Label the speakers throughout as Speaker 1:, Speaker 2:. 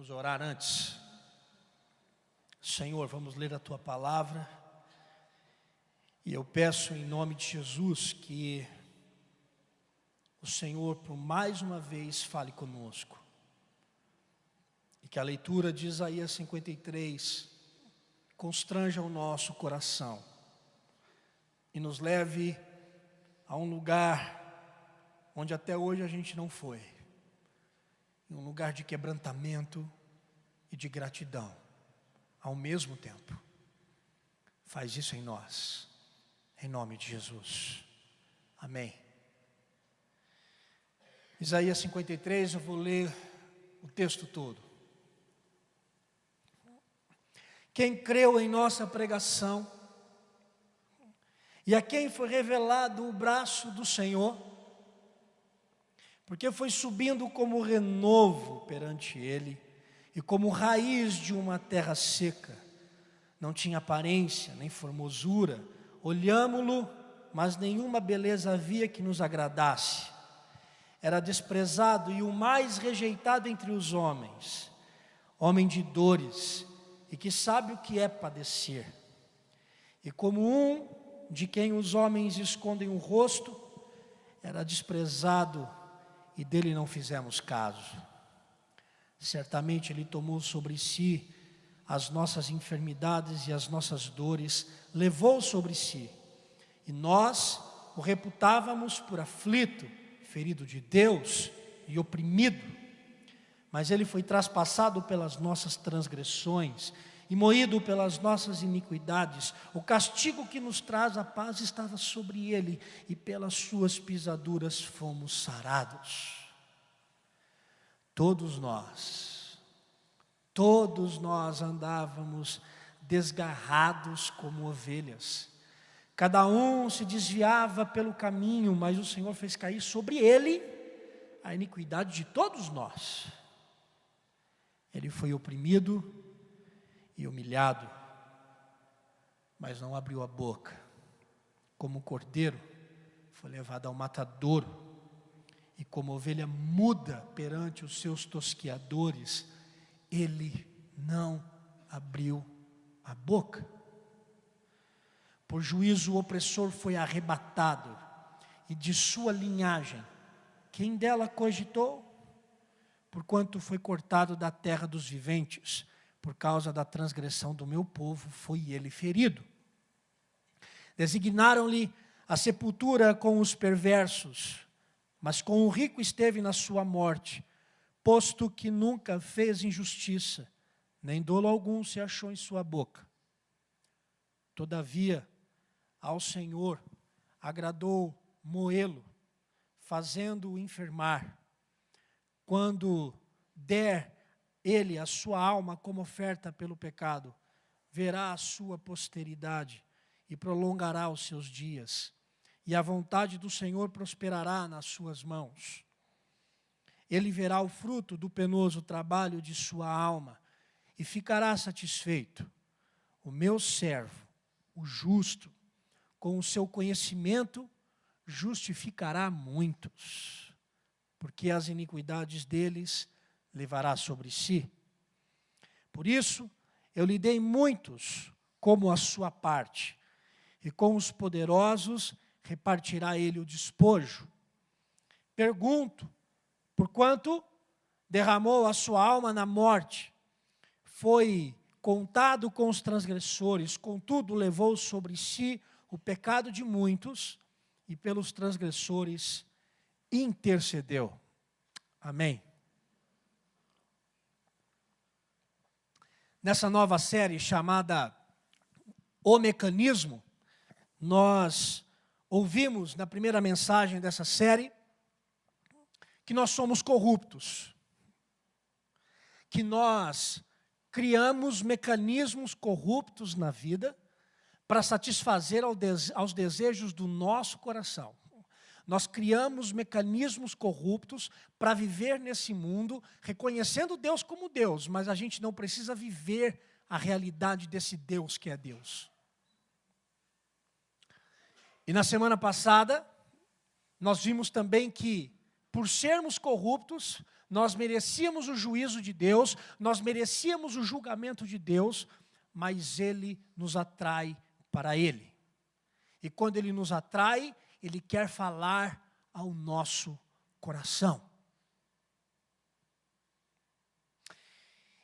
Speaker 1: Vamos orar antes. Senhor, vamos ler a Tua palavra. E eu peço em nome de Jesus que o Senhor, por mais uma vez, fale conosco. E que a leitura de Isaías 53 constranja o nosso coração. E nos leve a um lugar onde até hoje a gente não foi. Um lugar de quebrantamento e de gratidão ao mesmo tempo. Faz isso em nós, em nome de Jesus. Amém. Isaías 53, eu vou ler o texto todo. Quem creu em nossa pregação e a quem foi revelado o braço do Senhor, porque foi subindo como renovo perante ele, e como raiz de uma terra seca, não tinha aparência, nem formosura, olhámo-lo, mas nenhuma beleza havia que nos agradasse, era desprezado e o mais rejeitado entre os homens, homem de dores, e que sabe o que é padecer, e como um de quem os homens escondem o rosto, era desprezado, e dele não fizemos caso. Certamente ele tomou sobre si as nossas enfermidades e as nossas dores, levou sobre si, e nós o reputávamos por aflito, ferido de Deus e oprimido, mas ele foi traspassado pelas nossas transgressões e moído pelas nossas iniquidades. O castigo que nos traz a paz estava sobre ele, e pelas suas pisaduras fomos sarados. Todos nós andávamos desgarrados como ovelhas. Cada um se desviava pelo caminho, mas o Senhor fez cair sobre ele a iniquidade de todos nós. Ele foi oprimido e humilhado, mas não abriu a boca. Como cordeiro, foi levado ao matadouro, e como ovelha muda perante os seus tosquiadores, ele não abriu a boca. Por juízo o opressor foi arrebatado, e de sua linhagem, quem dela cogitou? Porquanto foi cortado da terra dos viventes, por causa da transgressão do meu povo, foi ele ferido. Designaram-lhe a sepultura com os perversos, mas com o rico esteve na sua morte, posto que nunca fez injustiça, nem dolo algum se achou em sua boca. Todavia, ao Senhor agradou moê-lo, fazendo-o enfermar. Quando der ele a sua alma como oferta pelo pecado, verá a sua posteridade e prolongará os seus dias, e a vontade do Senhor prosperará nas suas mãos. Ele verá o fruto do penoso trabalho de sua alma e ficará satisfeito. O meu servo, o justo, com o seu conhecimento, justificará muitos, porque as iniquidades deles levará sobre si. Por isso, eu lhe dei muitos como a sua parte, e com os poderosos repartirá ele o despojo. Pergunto, porquanto derramou a sua alma na morte, foi contado com os transgressores, contudo levou sobre si o pecado de muitos, e pelos transgressores intercedeu. Amém. Nessa nova série chamada O Mecanismo, nós ouvimos na primeira mensagem dessa série que nós somos corruptos, que nós criamos mecanismos corruptos na vida para satisfazer aos desejos do nosso coração. Nós criamos mecanismos corruptos para viver nesse mundo, reconhecendo Deus como Deus, mas a gente não precisa viver a realidade desse Deus que é Deus. E na semana passada, nós vimos também que por sermos corruptos, nós merecíamos o juízo de Deus, nós merecíamos o julgamento de Deus, mas Ele nos atrai para Ele. E quando Ele nos atrai, Ele quer falar ao nosso coração.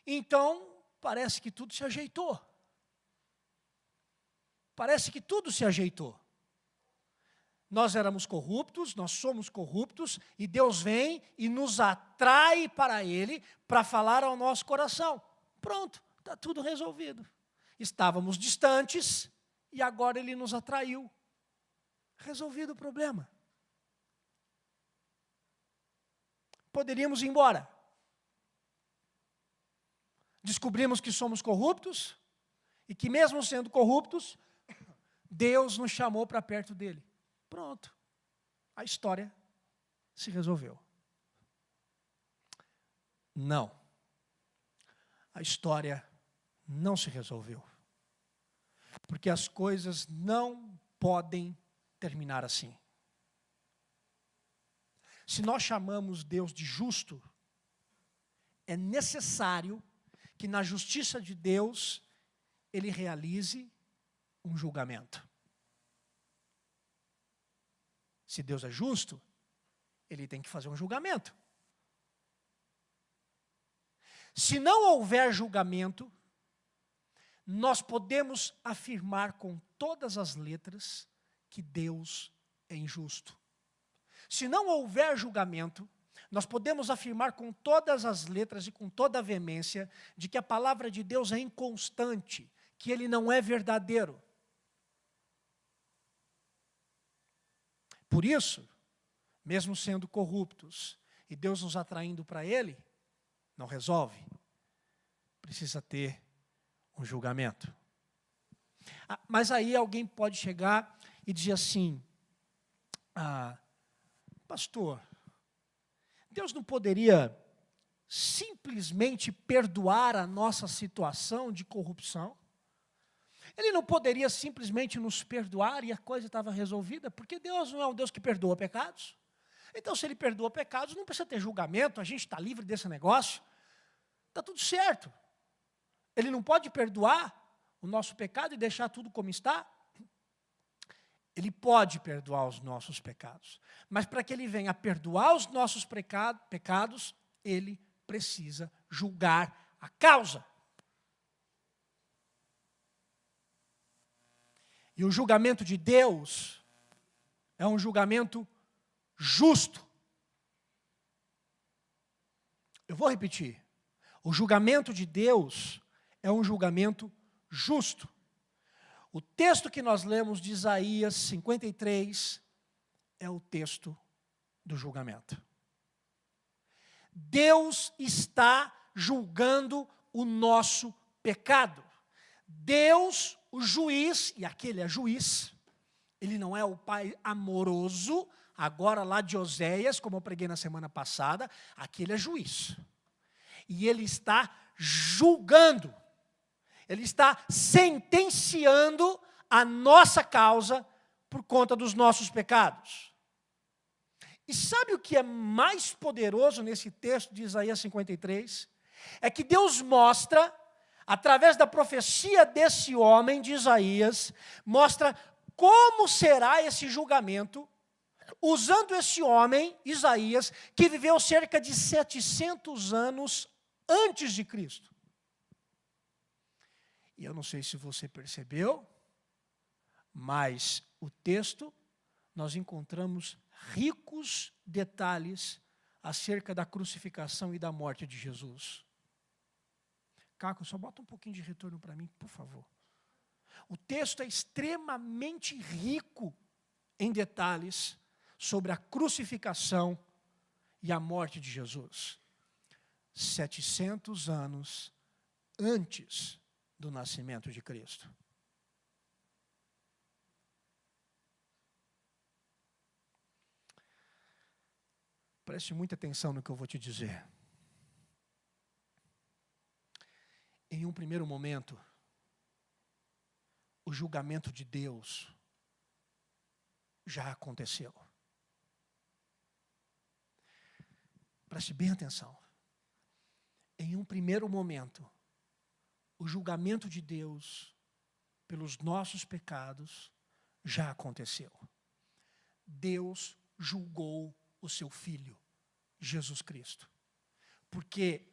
Speaker 1: Então, parece que tudo se ajeitou. Parece que tudo se ajeitou. Nós éramos corruptos, nós somos corruptos, e Deus vem e nos atrai para Ele, para falar ao nosso coração. Pronto, está tudo resolvido. Estávamos distantes, e agora Ele nos atraiu. Resolvido o problema. Poderíamos ir embora. Descobrimos que somos corruptos, e que mesmo sendo corruptos, Deus nos chamou para perto dEle. Pronto, a história se resolveu. Não, a história não se resolveu. Porque as coisas não podem terminar assim. Se nós chamamos Deus de justo, é necessário que na justiça de Deus, Ele realize um julgamento. Se Deus é justo, Ele tem que fazer um julgamento. Se não houver julgamento, nós podemos afirmar com todas as letras que Deus é injusto. Se não houver julgamento, nós podemos afirmar com todas as letras e com toda a veemência de que a palavra de Deus é inconstante, que Ele não é verdadeiro. Por isso, mesmo sendo corruptos, e Deus nos atraindo para Ele, não resolve. Precisa ter um julgamento. Mas aí alguém pode chegar e dizer assim, pastor, Deus não poderia simplesmente perdoar a nossa situação de corrupção? Ele não poderia simplesmente nos perdoar e a coisa estava resolvida? Porque Deus não é um Deus que perdoa pecados. Então, se Ele perdoa pecados, não precisa ter julgamento, a gente está livre desse negócio. Está tudo certo. Ele não pode perdoar o nosso pecado e deixar tudo como está? Ele pode perdoar os nossos pecados. Mas para que Ele venha perdoar os nossos pecados, Ele precisa julgar a causa. E o julgamento de Deus é um julgamento justo. Eu vou repetir. O julgamento de Deus é um julgamento justo. O texto que nós lemos de Isaías 53 é o texto do julgamento. Deus está julgando o nosso pecado. Deus, o juiz, e aquele é juiz, ele não é o pai amoroso, agora lá de Oséias, como eu preguei na semana passada, aquele é juiz. E ele está julgando, ele está sentenciando a nossa causa por conta dos nossos pecados. E sabe o que é mais poderoso nesse texto de Isaías 53? É que Deus mostra, através da profecia desse homem de Isaías, mostra como será esse julgamento, usando esse homem, Isaías, que viveu cerca de 700 anos antes de Cristo. E eu não sei se você percebeu, mas o texto, nós encontramos ricos detalhes acerca da crucificação e da morte de Jesus. Caco, só bota um pouquinho de retorno para mim, por favor. O texto é extremamente rico em detalhes sobre a crucificação e a morte de Jesus. 700 anos antes do nascimento de Cristo. Preste muita atenção no que eu vou te dizer. Em um primeiro momento, o julgamento de Deus já aconteceu. Preste bem atenção. Em um primeiro momento, o julgamento de Deus pelos nossos pecados já aconteceu. Deus julgou o seu Filho, Jesus Cristo. Porque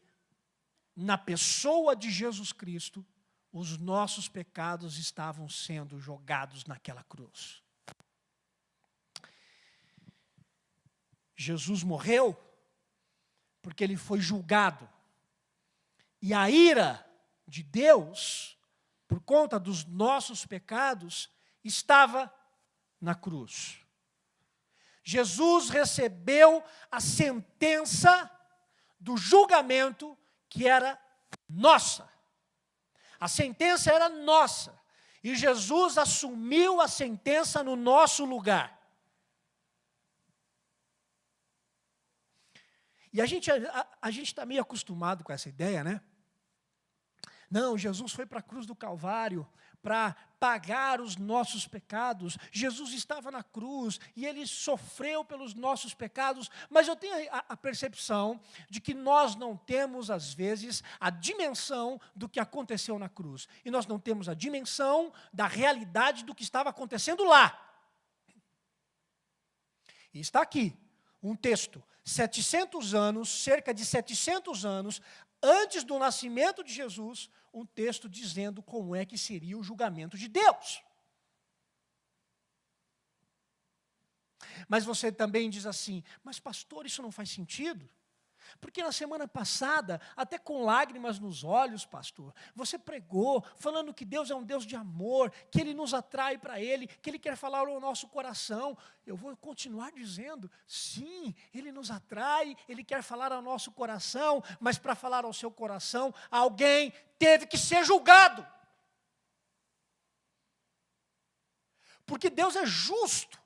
Speaker 1: na pessoa de Jesus Cristo, os nossos pecados estavam sendo jogados naquela cruz. Jesus morreu porque ele foi julgado. E a ira de Deus, por conta dos nossos pecados, estava na cruz. Jesus recebeu a sentença do julgamento que era nossa. A sentença era nossa. E Jesus assumiu a sentença no nosso lugar. E a gente está meio acostumado com essa ideia, né? Não, Jesus foi para a cruz do Calvário para pagar os nossos pecados. Jesus estava na cruz e Ele sofreu pelos nossos pecados. Mas eu tenho a percepção de que nós não temos, às vezes, a dimensão do que aconteceu na cruz. E nós não temos a dimensão da realidade do que estava acontecendo lá. E está aqui um texto, 700 anos, cerca de 700 anos, antes do nascimento de Jesus, um texto dizendo como é que seria o julgamento de Deus. Mas você também diz assim, mas pastor, isso não faz sentido? Porque na semana passada, até com lágrimas nos olhos, pastor, você pregou falando que Deus é um Deus de amor, que Ele nos atrai para Ele, que Ele quer falar ao nosso coração. Eu vou continuar dizendo, sim, Ele nos atrai, Ele quer falar ao nosso coração, mas para falar ao seu coração, alguém teve que ser julgado. Porque Deus é justo.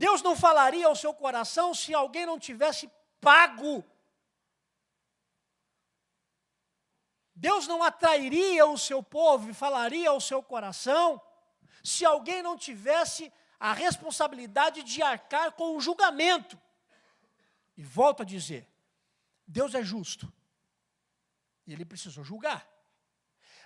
Speaker 1: Deus não falaria ao seu coração se alguém não tivesse pago. Deus não atrairia o seu povo e falaria ao seu coração se alguém não tivesse a responsabilidade de arcar com o julgamento. E volto a dizer, Deus é justo. E Ele precisou julgar.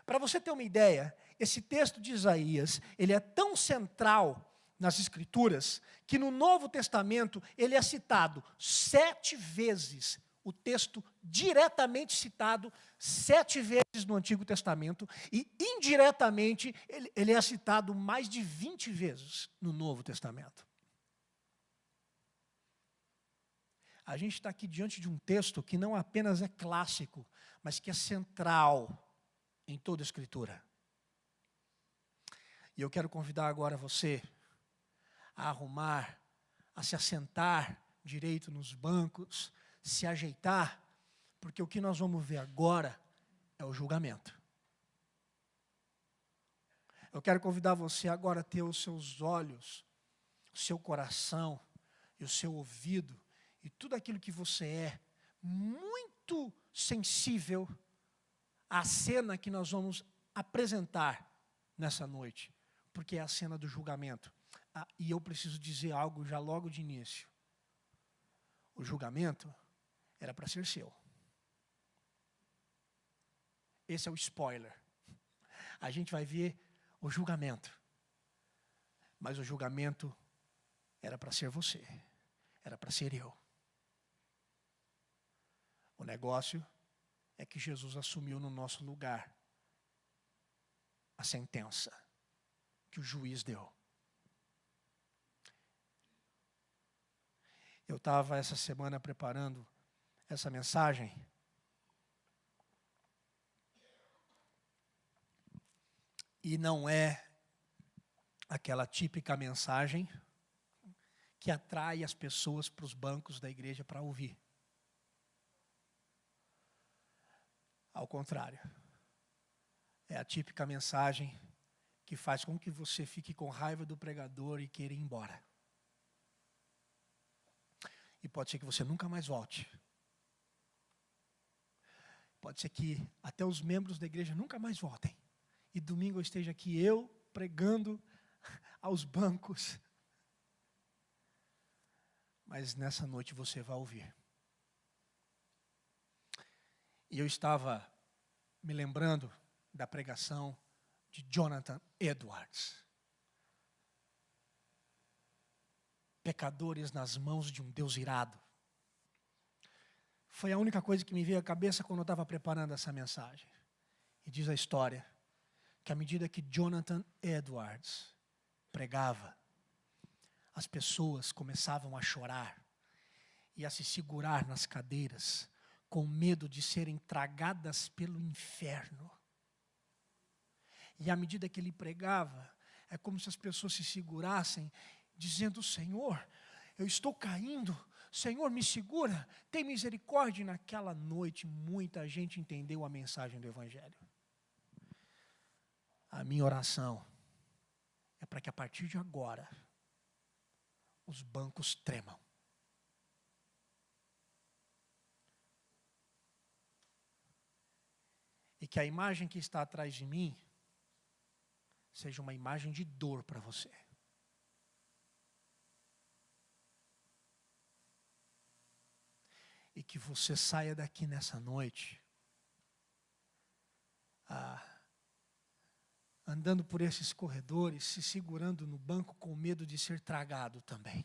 Speaker 1: Para você ter uma ideia, esse texto de Isaías, ele é tão central nas Escrituras, que no Novo Testamento ele é citado 7 vezes, o texto diretamente citado 7 vezes no Antigo Testamento, e indiretamente ele é citado mais de 20 vezes no Novo Testamento. A gente está aqui diante de um texto que não apenas é clássico, mas que é central em toda a Escritura. E eu quero convidar agora você a arrumar, a se assentar direito nos bancos, se ajeitar, porque o que nós vamos ver agora é o julgamento. Eu quero convidar você agora a ter os seus olhos, o seu coração e o seu ouvido e tudo aquilo que você é muito sensível à cena que nós vamos apresentar nessa noite, porque é a cena do julgamento. E eu preciso dizer algo já logo de início. O julgamento era para ser seu. Esse é o spoiler. A gente vai ver o julgamento. Mas o julgamento era para ser você. Era para ser eu. O negócio é que Jesus assumiu no nosso lugar a sentença que o juiz deu. Eu estava essa semana preparando essa mensagem. E não é aquela típica mensagem que atrai as pessoas para os bancos da igreja para ouvir. Ao contrário. É a típica mensagem que faz com que você fique com raiva do pregador e queira ir embora. E pode ser que você nunca mais volte. Pode ser que até os membros da igreja nunca mais voltem. E domingo eu esteja aqui, eu pregando aos bancos. mas nessa noite você vai ouvir. E eu estava me lembrando da pregação de Jonathan Edwards. Pecadores nas mãos de um Deus irado. Foi a única coisa que me veio à cabeça quando eu estava preparando essa mensagem. E diz a história que à medida que Jonathan Edwards pregava, as pessoas começavam a chorar e a se segurar nas cadeiras, com medo de serem tragadas pelo inferno. E à medida que ele pregava, é como se as pessoas se segurassem, dizendo: Senhor, eu estou caindo, Senhor, me segura, tem misericórdia. E naquela noite, muita gente entendeu a mensagem do Evangelho. A minha oração é para que a partir de agora, os bancos tremam. E que a imagem que está atrás de mim seja uma imagem de dor para você. E que você saia daqui nessa noite, andando por esses corredores, se segurando no banco com medo de ser tragado também.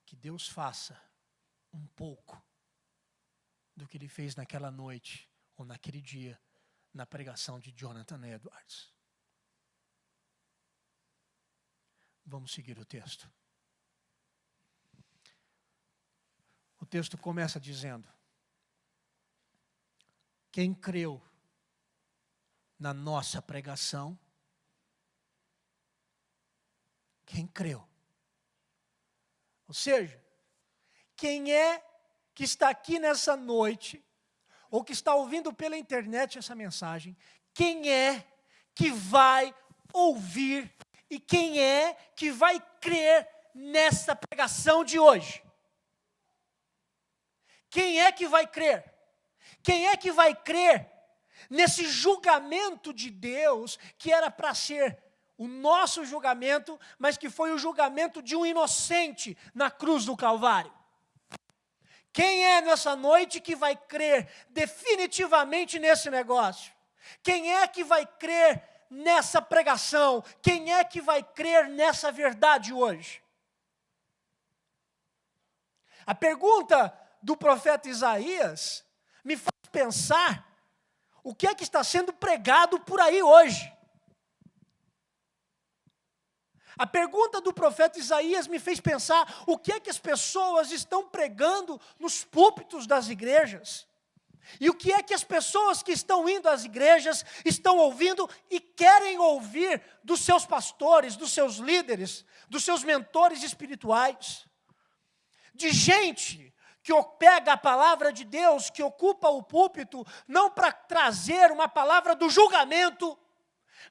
Speaker 1: Que Deus faça um pouco do que Ele fez naquela noite, ou naquele dia, na pregação de Jonathan Edwards. Vamos seguir o texto. O texto começa dizendo: quem creu na nossa pregação, quem creu? Ou seja, quem é que está aqui nessa noite, ou que está ouvindo pela internet essa mensagem, quem é que vai ouvir e quem é que vai crer nessa pregação de hoje? Quem é que vai crer? Quem é que vai crer nesse julgamento de Deus, que era para ser o nosso julgamento, mas que foi o julgamento de um inocente na cruz do Calvário? Quem é nessa noite que vai crer definitivamente nesse negócio? Quem é que vai crer nessa pregação? Quem é que vai crer nessa verdade hoje? A pergunta do profeta Isaías me faz pensar o que é que está sendo pregado por aí hoje. A pergunta do profeta Isaías me fez pensar o que é que as pessoas estão pregando nos púlpitos das igrejas. E o que é que as pessoas que estão indo às igrejas estão ouvindo e querem ouvir dos seus pastores, dos seus líderes, dos seus mentores espirituais. De gente que pega a palavra de Deus, que ocupa o púlpito, não para trazer uma palavra do julgamento,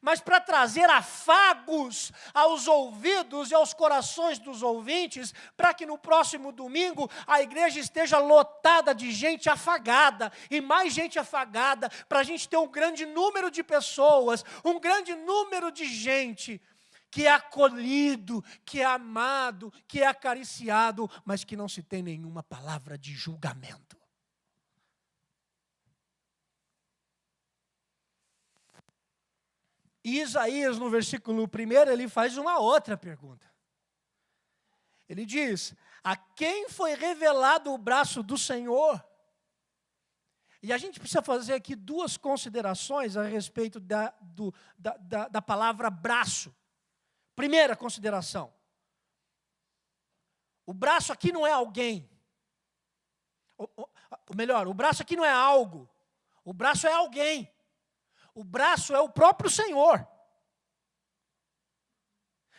Speaker 1: mas para trazer afagos aos ouvidos e aos corações dos ouvintes, para que no próximo domingo a igreja esteja lotada de gente afagada, e mais gente afagada, para a gente ter um grande número de pessoas, um grande número de gente que é acolhido, que é amado, que é acariciado, mas que não se tem nenhuma palavra de julgamento. E Isaías, no versículo 1, ele faz uma outra pergunta. Ele diz: a quem foi revelado o braço do Senhor? E a gente precisa fazer aqui duas considerações a respeito da palavra braço. Primeira consideração: o braço aqui não é alguém. Ou melhor, o braço aqui não é algo. O braço é alguém. O braço é o próprio Senhor.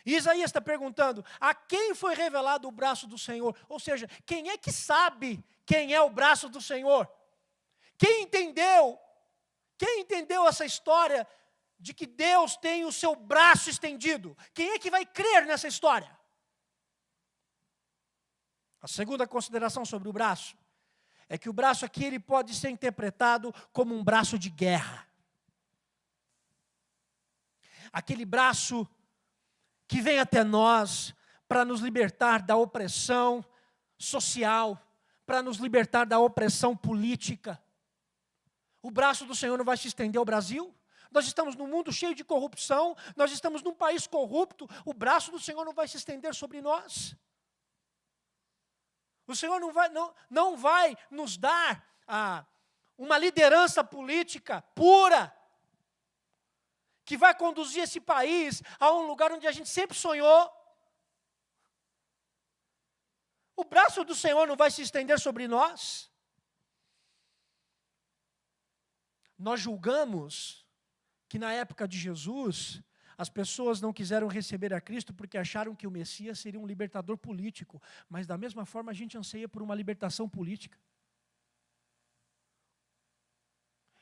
Speaker 1: E Isaías está perguntando: a quem foi revelado o braço do Senhor? Ou seja, quem é que sabe quem é o braço do Senhor? Quem entendeu essa história de que Deus tem o seu braço estendido? Quem é que vai crer nessa história? A segunda consideração sobre o braço é que o braço aqui ele pode ser interpretado como um braço de guerra. Aquele braço que vem até nós para nos libertar da opressão social, para nos libertar da opressão política. O braço do Senhor não vai se estender ao Brasil? Nós estamos num mundo cheio de corrupção, nós estamos num país corrupto, o braço do Senhor não vai se estender sobre nós. O Senhor não vai nos dar uma liderança política pura, que vai conduzir esse país a um lugar onde a gente sempre sonhou. O braço do Senhor não vai se estender sobre nós. Nós julgamos que na época de Jesus, as pessoas não quiseram receber a Cristo porque acharam que o Messias seria um libertador político. Mas da mesma forma a gente anseia por uma libertação política.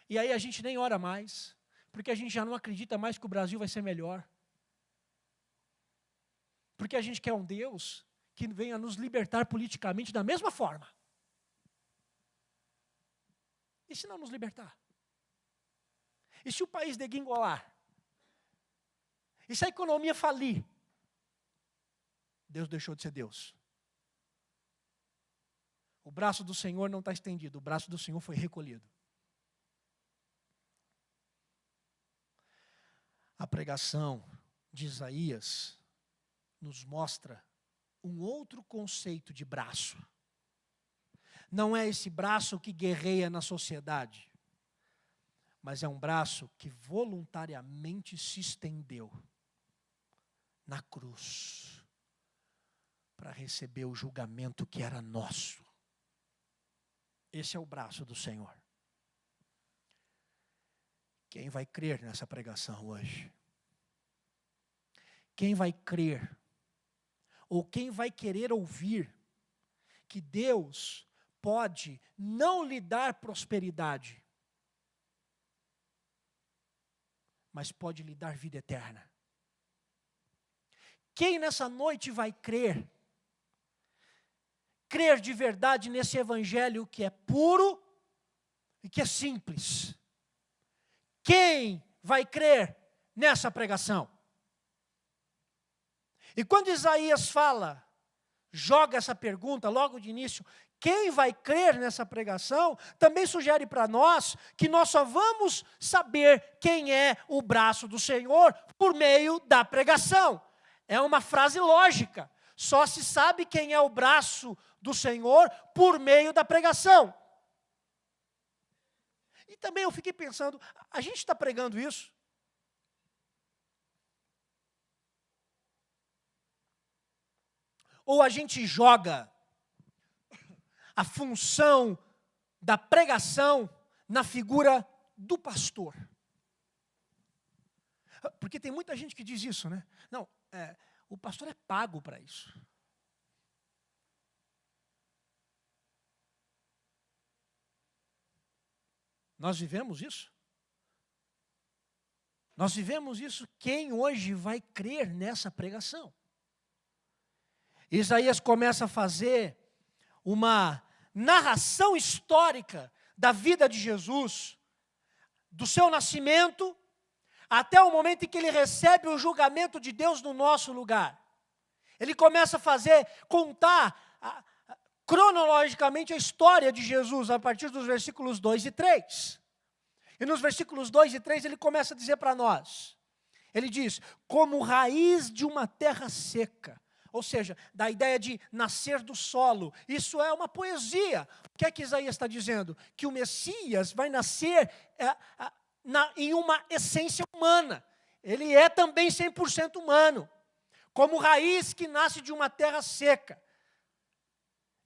Speaker 1: E aí a gente nem ora mais, porque a gente já não acredita mais que o Brasil vai ser melhor. Porque a gente quer um Deus que venha nos libertar politicamente da mesma forma. E se não nos libertar? E se o país degringolar? E se a economia falir? Deus deixou de ser Deus. O braço do Senhor não está estendido, o braço do Senhor foi recolhido. A pregação de Isaías nos mostra um outro conceito de braço. Não é esse braço que guerreia na sociedade, mas é um braço que voluntariamente se estendeu na cruz para receber o julgamento que era nosso. Esse é o braço do Senhor. Quem vai crer nessa pregação hoje? Quem vai crer? Ou quem vai querer ouvir que Deus pode não lhe dar prosperidade, mas pode lhe dar vida eterna? Quem nessa noite vai crer? Crer de verdade nesse evangelho que é puro e que é simples. Quem vai crer nessa pregação? E quando Isaías fala, joga essa pergunta logo de início, quem vai crer nessa pregação, também sugere para nós que nós só vamos saber quem é o braço do Senhor por meio da pregação. É uma frase lógica. Só se sabe quem é o braço do Senhor por meio da pregação. E também eu fiquei pensando, a gente está pregando isso? Ou a gente joga a função da pregação na figura do pastor? Porque tem muita gente que diz isso, né? Não, o pastor é pago para isso. Nós vivemos isso? Nós vivemos isso. Quem hoje vai crer nessa pregação? Isaías começa a fazer uma narração histórica da vida de Jesus, do seu nascimento, até o momento em que ele recebe o julgamento de Deus no nosso lugar. Ele começa a contar cronologicamente a história de Jesus, a partir dos versículos 2 e 3. E nos versículos 2 e 3 ele começa a dizer para nós, ele diz, como raiz de uma terra seca, ou seja, da ideia de nascer do solo. Isso é uma poesia. O que é que Isaías está dizendo? Que o Messias vai nascer em uma essência humana. Ele é também 100% humano. Como raiz que nasce de uma terra seca.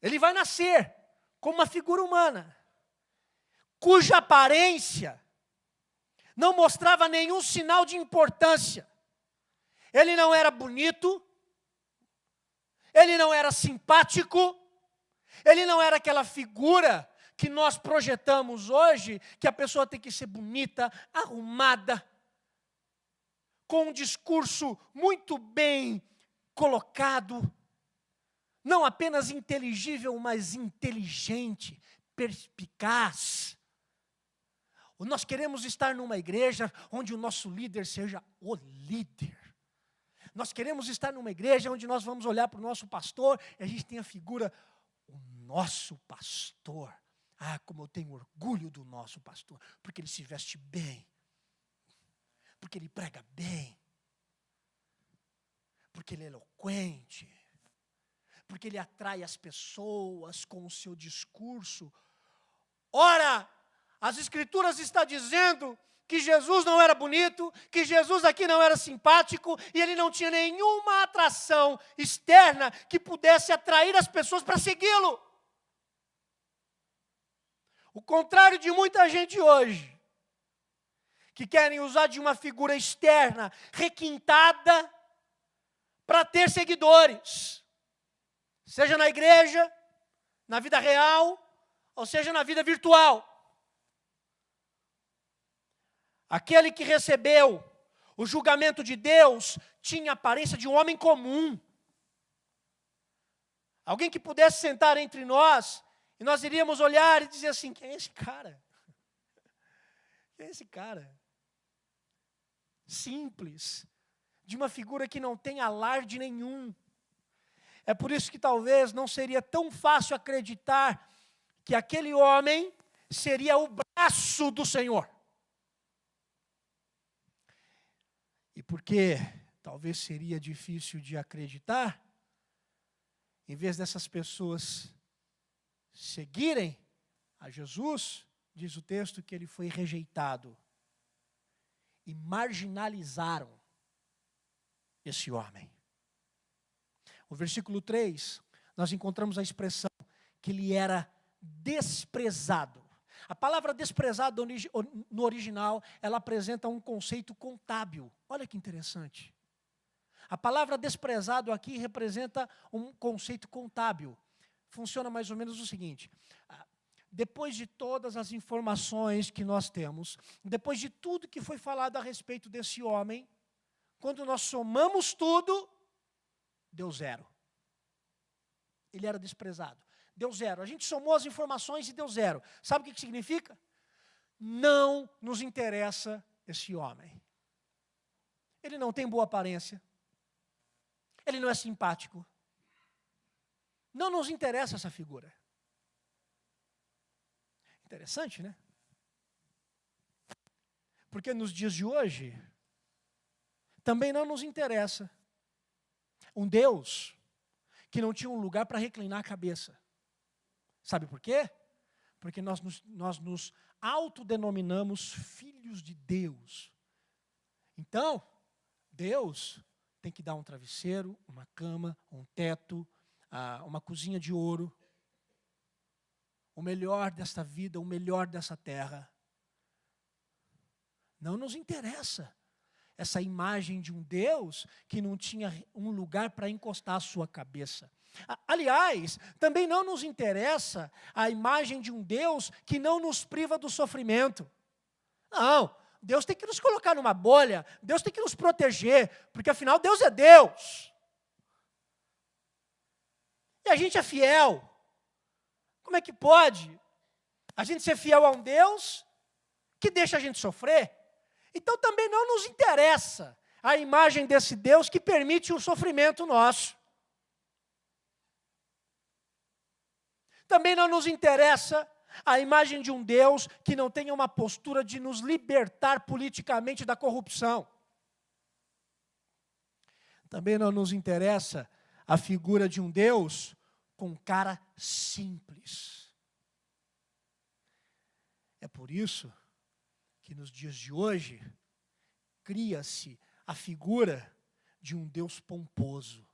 Speaker 1: Ele vai nascer como uma figura humana, cuja aparência não mostrava nenhum sinal de importância. Ele não era bonito, ele não era simpático, ele não era aquela figura que nós projetamos hoje, que a pessoa tem que ser bonita, arrumada, com um discurso muito bem colocado, não apenas inteligível, mas inteligente, perspicaz. Nós queremos estar numa igreja onde o nosso líder seja o líder. Nós queremos estar numa igreja onde nós vamos olhar para o nosso pastor e a gente tem a figura, o nosso pastor. Ah, como eu tenho orgulho do nosso pastor, porque ele se veste bem, porque ele prega bem, porque ele é eloquente, porque ele atrai as pessoas com o seu discurso. Ora, as Escrituras estão dizendo que Jesus não era bonito, que Jesus aqui não era simpático, e ele não tinha nenhuma atração externa que pudesse atrair as pessoas para segui-lo. O contrário de muita gente hoje, que querem usar de uma figura externa, requintada, para ter seguidores. Seja na igreja, na vida real, ou seja na vida virtual. Aquele que recebeu o julgamento de Deus tinha a aparência de um homem comum. Alguém que pudesse sentar entre nós e nós iríamos olhar e dizer assim, quem é esse cara? Quem é esse cara? Simples, de uma figura que não tem alarde nenhum. É por isso que talvez não seria tão fácil acreditar que aquele homem seria o braço do Senhor. E porque talvez seria difícil de acreditar, em vez dessas pessoas seguirem a Jesus, diz o texto que ele foi rejeitado. E marginalizaram esse homem. No versículo 3, nós encontramos a expressão que ele era desprezado. A palavra desprezado no original, ela apresenta um conceito contábil. Olha que interessante. A palavra desprezado aqui representa um conceito contábil. Funciona mais ou menos o seguinte: depois de todas as informações que nós temos, depois de tudo que foi falado a respeito desse homem, quando nós somamos tudo, deu zero. Ele era desprezado. Deu zero. A gente somou as informações e deu zero. Sabe o que significa? Não nos interessa esse homem. Ele não tem boa aparência. Ele não é simpático. Não nos interessa essa figura. Interessante, né? Porque nos dias de hoje, também não nos interessa um Deus que não tinha um lugar para reclinar a cabeça. Sabe por quê? Porque nós nos autodenominamos filhos de Deus. Então, Deus tem que dar um travesseiro, uma cama, um teto, uma cozinha de ouro, o melhor desta vida, o melhor dessa terra. Não nos interessa essa imagem de um Deus que não tinha um lugar para encostar a sua cabeça. Aliás, também não nos interessa a imagem de um Deus que não nos priva do sofrimento. Não, Deus tem que nos colocar numa bolha, Deus tem que nos proteger, porque afinal Deus é Deus. E a gente é fiel. Como é que pode a gente ser fiel a um Deus que deixa a gente sofrer? Então também não nos interessa a imagem desse Deus que permite o sofrimento nosso. Também não nos interessa a imagem de um Deus que não tenha uma postura de nos libertar politicamente da corrupção. Também não nos interessa a figura de um Deus com cara simples. É por isso que nos dias de hoje cria-se a figura de um Deus pomposo,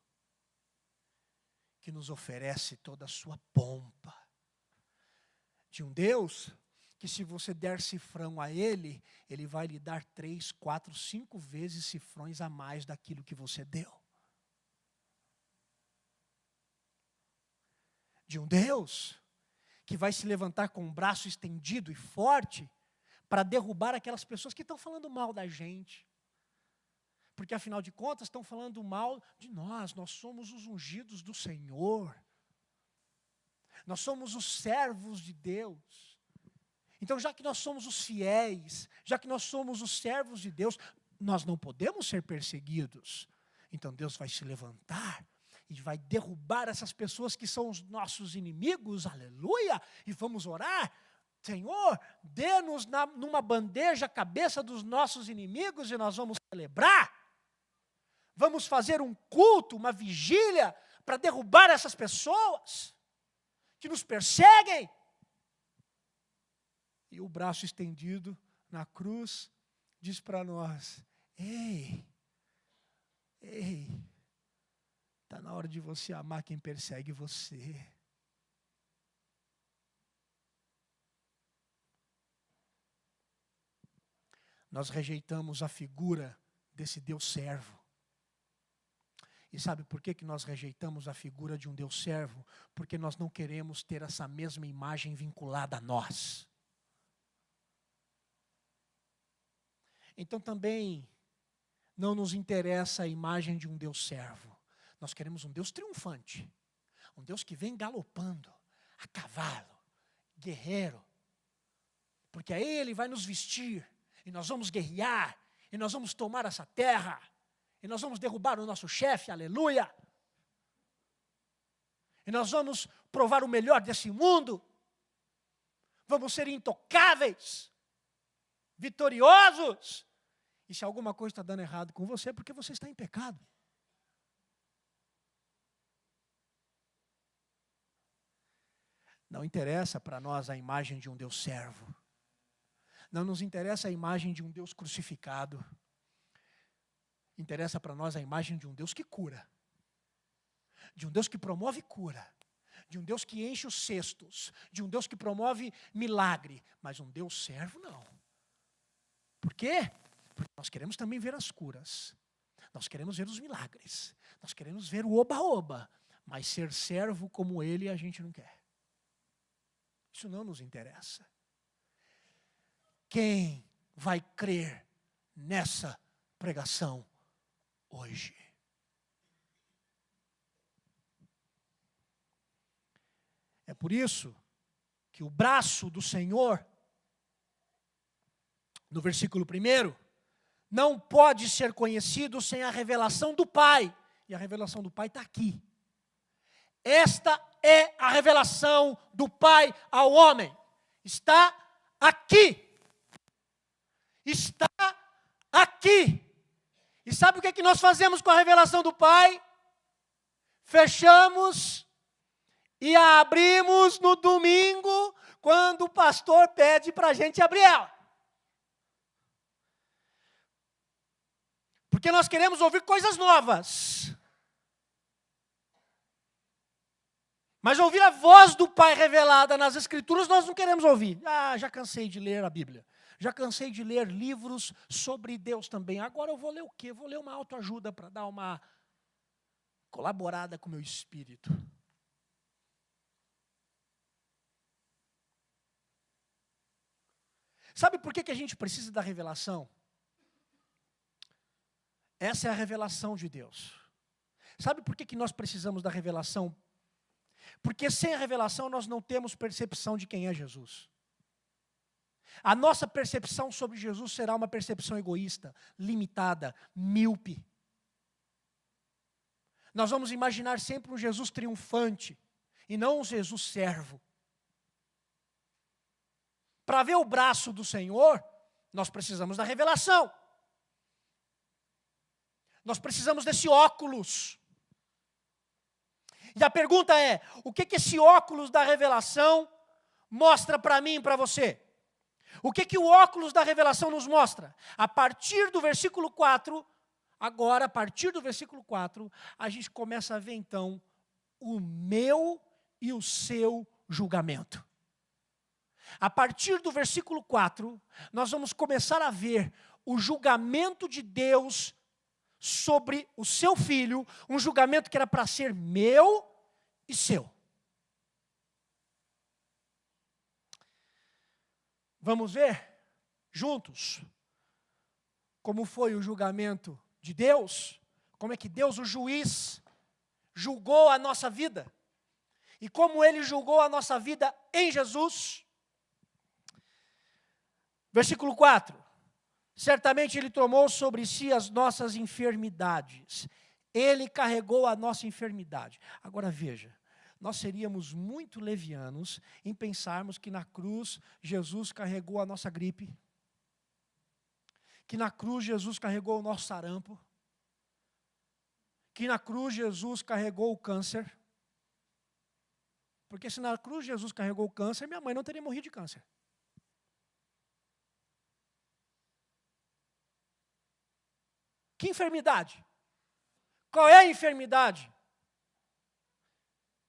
Speaker 1: que nos oferece toda a sua pompa. De um Deus que, se você der cifrão a Ele, Ele vai lhe dar 3, 4, 5 vezes cifrões a mais daquilo que você deu. De um Deus que vai se levantar com o braço estendido e forte para derrubar aquelas pessoas que estão falando mal da gente. Porque, afinal de contas, estão falando mal de nós somos os ungidos do Senhor. Nós somos os servos de Deus. Então, já que nós somos os fiéis, já que nós somos os servos de Deus, nós não podemos ser perseguidos. Então Deus vai se levantar e vai derrubar essas pessoas que são os nossos inimigos, aleluia, e vamos orar. Senhor, dê-nos numa bandeja a cabeça dos nossos inimigos e nós vamos celebrar. Vamos fazer um culto, uma vigília, para derrubar essas pessoas que nos perseguem. E o braço estendido na cruz diz para nós: ei, está na hora de você amar quem persegue você. Nós rejeitamos a figura desse Deus servo. E sabe por que nós rejeitamos a figura de um Deus servo? Porque nós não queremos ter essa mesma imagem vinculada a nós. Então também não nos interessa a imagem de um Deus servo. Nós queremos um Deus triunfante. Um Deus que vem galopando, a cavalo, guerreiro. Porque aí Ele vai nos vestir, e nós vamos guerrear, e nós vamos tomar essa terra, e nós vamos derrubar o nosso chefe, aleluia. E nós vamos provar o melhor desse mundo. Vamos ser intocáveis, vitoriosos. E se alguma coisa está dando errado com você, é porque você está em pecado. Não interessa para nós a imagem de um Deus servo. Não nos interessa a imagem de um Deus crucificado. Interessa para nós a imagem de um Deus que cura. De um Deus que promove cura. De um Deus que enche os cestos. De um Deus que promove milagre. Mas um Deus servo, não. Por quê? Porque nós queremos também ver as curas. Nós queremos ver os milagres. Nós queremos ver o oba-oba. Mas ser servo como Ele a gente não quer. Isso não nos interessa. Quem vai crer nessa pregação hoje? É por isso que o braço do Senhor, no versículo 1, não pode ser conhecido sem a revelação do Pai. E a revelação do Pai está aqui. Esta é a revelação do Pai ao homem. Está aqui. Está aqui. E sabe o que nós fazemos com a revelação do Pai? Fechamos e a abrimos no domingo, quando o pastor pede para a gente abrir ela. Porque nós queremos ouvir coisas novas. Mas ouvir a voz do Pai revelada nas Escrituras, nós não queremos ouvir. Já cansei de ler a Bíblia. Já cansei de ler livros sobre Deus também. Agora eu vou ler o quê? Vou ler uma autoajuda para dar uma colaborada com o meu espírito. Sabe por que a gente precisa da revelação? Essa é a revelação de Deus. Sabe por que nós precisamos da revelação? Porque sem a revelação nós não temos percepção de quem é Jesus. A nossa percepção sobre Jesus será uma percepção egoísta, limitada, míope. Nós vamos imaginar sempre um Jesus triunfante e não um Jesus servo. Para ver o braço do Senhor, nós precisamos da revelação. Nós precisamos desse óculos. E a pergunta é, o que esse óculos da revelação mostra para mim e para você? O que o óculos da revelação nos mostra? A partir do versículo 4, agora, a partir do versículo 4, a gente começa a ver então o meu e o seu julgamento. A partir do versículo 4, nós vamos começar a ver o julgamento de Deus sobre o seu filho, um julgamento que era para ser meu e seu. Vamos ver juntos como foi o julgamento de Deus, como é que Deus, o juiz, julgou a nossa vida e como Ele julgou a nossa vida em Jesus. Versículo 4. Certamente Ele tomou sobre si as nossas enfermidades. Ele carregou a nossa enfermidade. Agora veja, nós seríamos muito levianos em pensarmos que na cruz Jesus carregou a nossa gripe, que na cruz Jesus carregou o nosso sarampo, que na cruz Jesus carregou o câncer. Porque se na cruz Jesus carregou o câncer, minha mãe não teria morrido de câncer. Que enfermidade? Qual é a enfermidade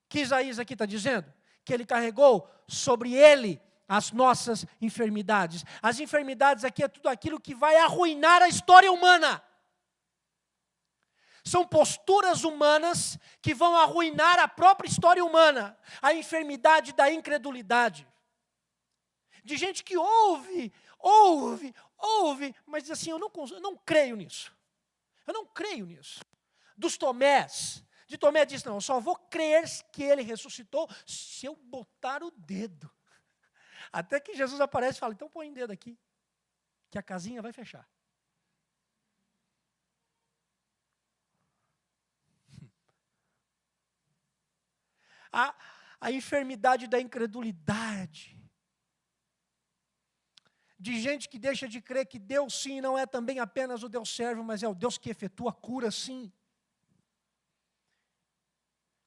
Speaker 1: que Isaías aqui está dizendo? Que ele carregou sobre ele as nossas enfermidades. As enfermidades aqui é tudo aquilo que vai arruinar a história humana. São posturas humanas que vão arruinar a própria história humana. A enfermidade da incredulidade. De gente que ouve, mas diz assim, eu não creio nisso. Eu não creio nisso. Dos Tomés. De Tomé diz, não, eu só vou crer que ele ressuscitou se eu botar o dedo. Até que Jesus aparece e fala, então põe o dedo aqui, que a casinha vai fechar. A enfermidade da incredulidade. De gente que deixa de crer que Deus sim não é também apenas o Deus servo, mas é o Deus que efetua a cura sim.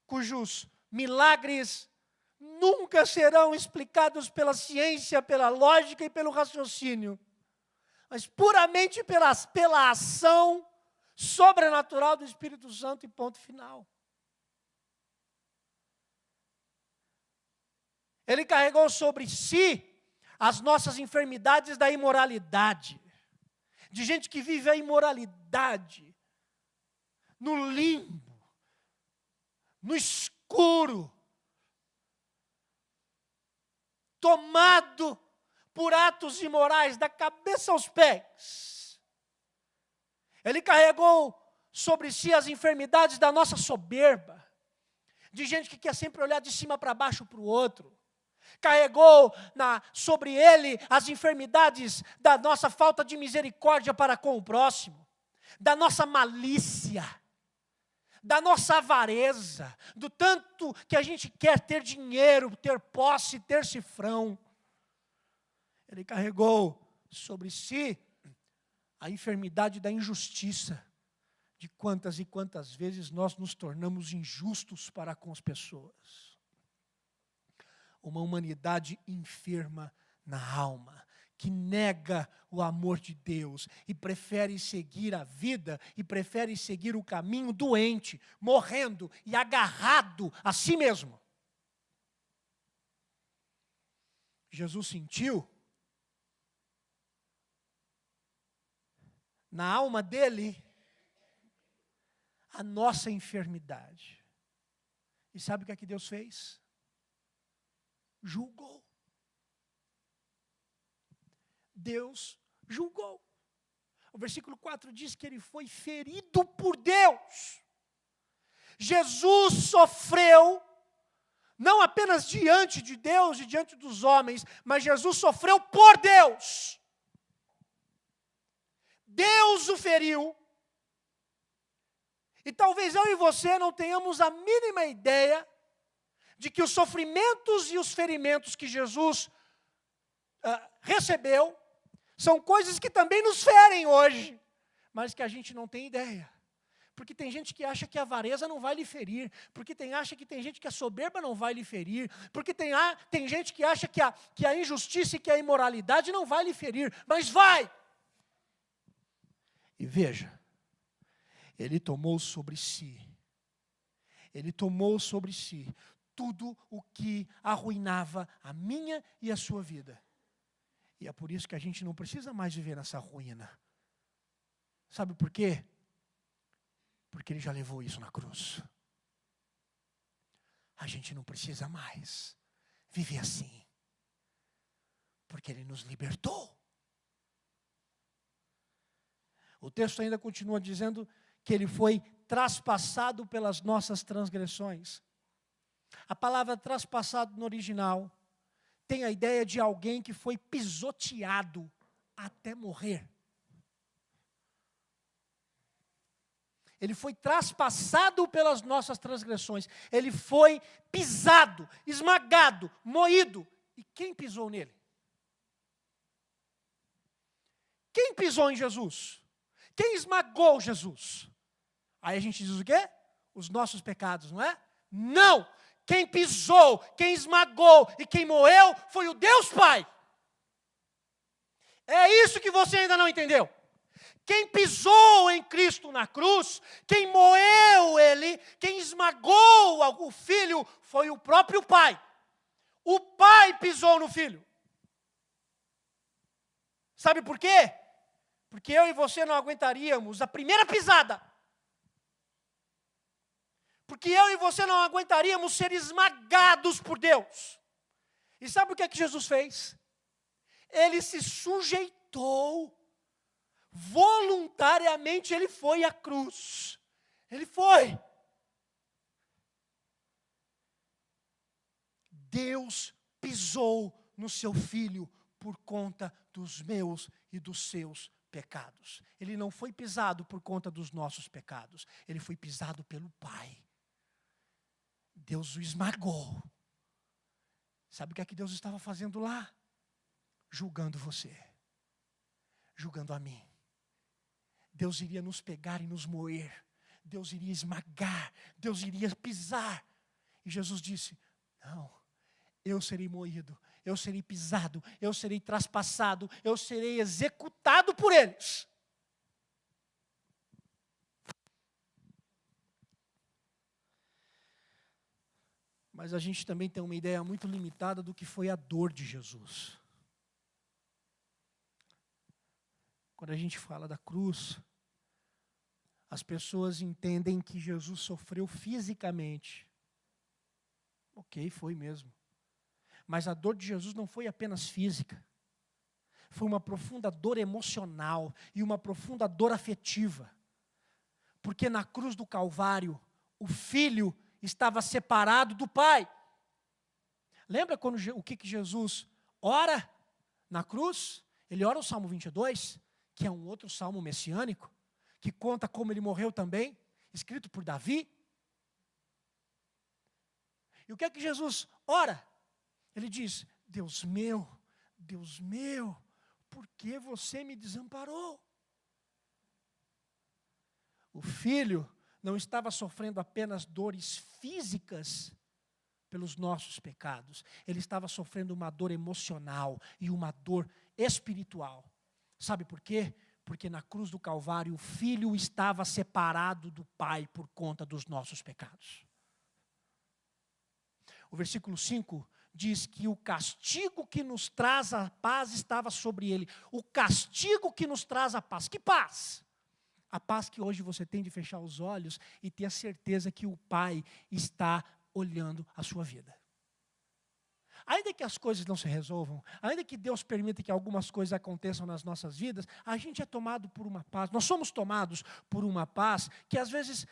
Speaker 1: Cujos milagres nunca serão explicados pela ciência, pela lógica e pelo raciocínio, mas puramente pela ação sobrenatural do Espírito Santo e ponto final. Ele carregou sobre si as nossas enfermidades da imoralidade, de gente que vive a imoralidade, no limbo, no escuro, tomado por atos imorais, da cabeça aos pés. Ele carregou sobre si as enfermidades da nossa soberba, de gente que quer sempre olhar de cima para baixo para o outro. Carregou sobre ele as enfermidades da nossa falta de misericórdia para com o próximo, da nossa malícia, da nossa avareza, do tanto que a gente quer ter dinheiro, ter posse, ter cifrão. Ele carregou sobre si a enfermidade da injustiça, de quantas e quantas vezes nós nos tornamos injustos para com as pessoas. Uma humanidade enferma na alma, que nega o amor de Deus e prefere seguir a vida e prefere seguir o caminho doente, morrendo e agarrado a si mesmo. Jesus sentiu na alma dele a nossa enfermidade. E sabe o que é que Deus fez? Julgou. Deus julgou. O versículo 4 diz que ele foi ferido por Deus. Jesus sofreu, não apenas diante de Deus e diante dos homens, mas Jesus sofreu por Deus. Deus o feriu. E talvez eu e você não tenhamos a mínima ideia de que os sofrimentos e os ferimentos que Jesus recebeu são coisas que também nos ferem hoje, mas que a gente não tem ideia. Porque tem gente que acha que a avareza não vai lhe ferir, porque acha que tem gente que a soberba não vai lhe ferir, porque tem gente que acha que a injustiça e que a imoralidade não vai lhe ferir, mas vai. E veja, ele tomou sobre si tudo o que arruinava a minha e a sua vida. E é por isso que a gente não precisa mais viver nessa ruína. Sabe por quê? Porque ele já levou isso na cruz. A gente não precisa mais viver assim. Porque ele nos libertou. O texto ainda continua dizendo que ele foi traspassado pelas nossas transgressões. A palavra traspassado no original tem a ideia de alguém que foi pisoteado até morrer. Ele foi traspassado pelas nossas transgressões. Ele foi pisado, esmagado, moído. E quem pisou nele? Quem pisou em Jesus? Quem esmagou Jesus? Aí a gente diz o quê? Os nossos pecados, não é? Não! Quem pisou, quem esmagou e quem moeu foi o Deus Pai. É isso que você ainda não entendeu. Quem pisou em Cristo na cruz, quem moeu Ele, quem esmagou o Filho, foi o próprio Pai. O Pai pisou no Filho. Sabe por quê? Porque eu e você não aguentaríamos a primeira pisada. Porque eu e você não aguentaríamos ser esmagados por Deus. E sabe o que é que Jesus fez? Ele se sujeitou. Voluntariamente ele foi à cruz. Ele foi. Deus pisou no seu Filho por conta dos meus e dos seus pecados. Ele não foi pisado por conta dos nossos pecados. Ele foi pisado pelo Pai. Deus o esmagou. Sabe o que é que Deus estava fazendo lá? Julgando você. Julgando a mim. Deus iria nos pegar e nos moer. Deus iria esmagar. Deus iria pisar. E Jesus disse, não, eu serei moído, eu serei pisado, eu serei traspassado, eu serei executado por eles. Mas a gente também tem uma ideia muito limitada do que foi a dor de Jesus. Quando a gente fala da cruz, as pessoas entendem que Jesus sofreu fisicamente. Ok, foi mesmo. Mas a dor de Jesus não foi apenas física. Foi uma profunda dor emocional e uma profunda dor afetiva. Porque na cruz do Calvário, o Filho estava separado do Pai. Lembra quando o que Jesus ora na cruz? Ele ora o Salmo 22, que é um outro salmo messiânico, que conta como ele morreu também, escrito por Davi. E o que é que Jesus ora? Ele diz, Deus meu, por que você me desamparou? O Filho não estava sofrendo apenas dores físicas pelos nossos pecados. Ele estava sofrendo uma dor emocional e uma dor espiritual. Sabe por quê? Porque na cruz do Calvário o Filho estava separado do Pai por conta dos nossos pecados. O versículo 5 diz que o castigo que nos traz a paz estava sobre ele. O castigo que nos traz a paz. Que paz? A paz que hoje você tem de fechar os olhos e ter a certeza que o Pai está olhando a sua vida. Ainda que as coisas não se resolvam, ainda que Deus permita que algumas coisas aconteçam nas nossas vidas, a gente é tomado por uma paz, nós somos tomados por uma paz que às vezes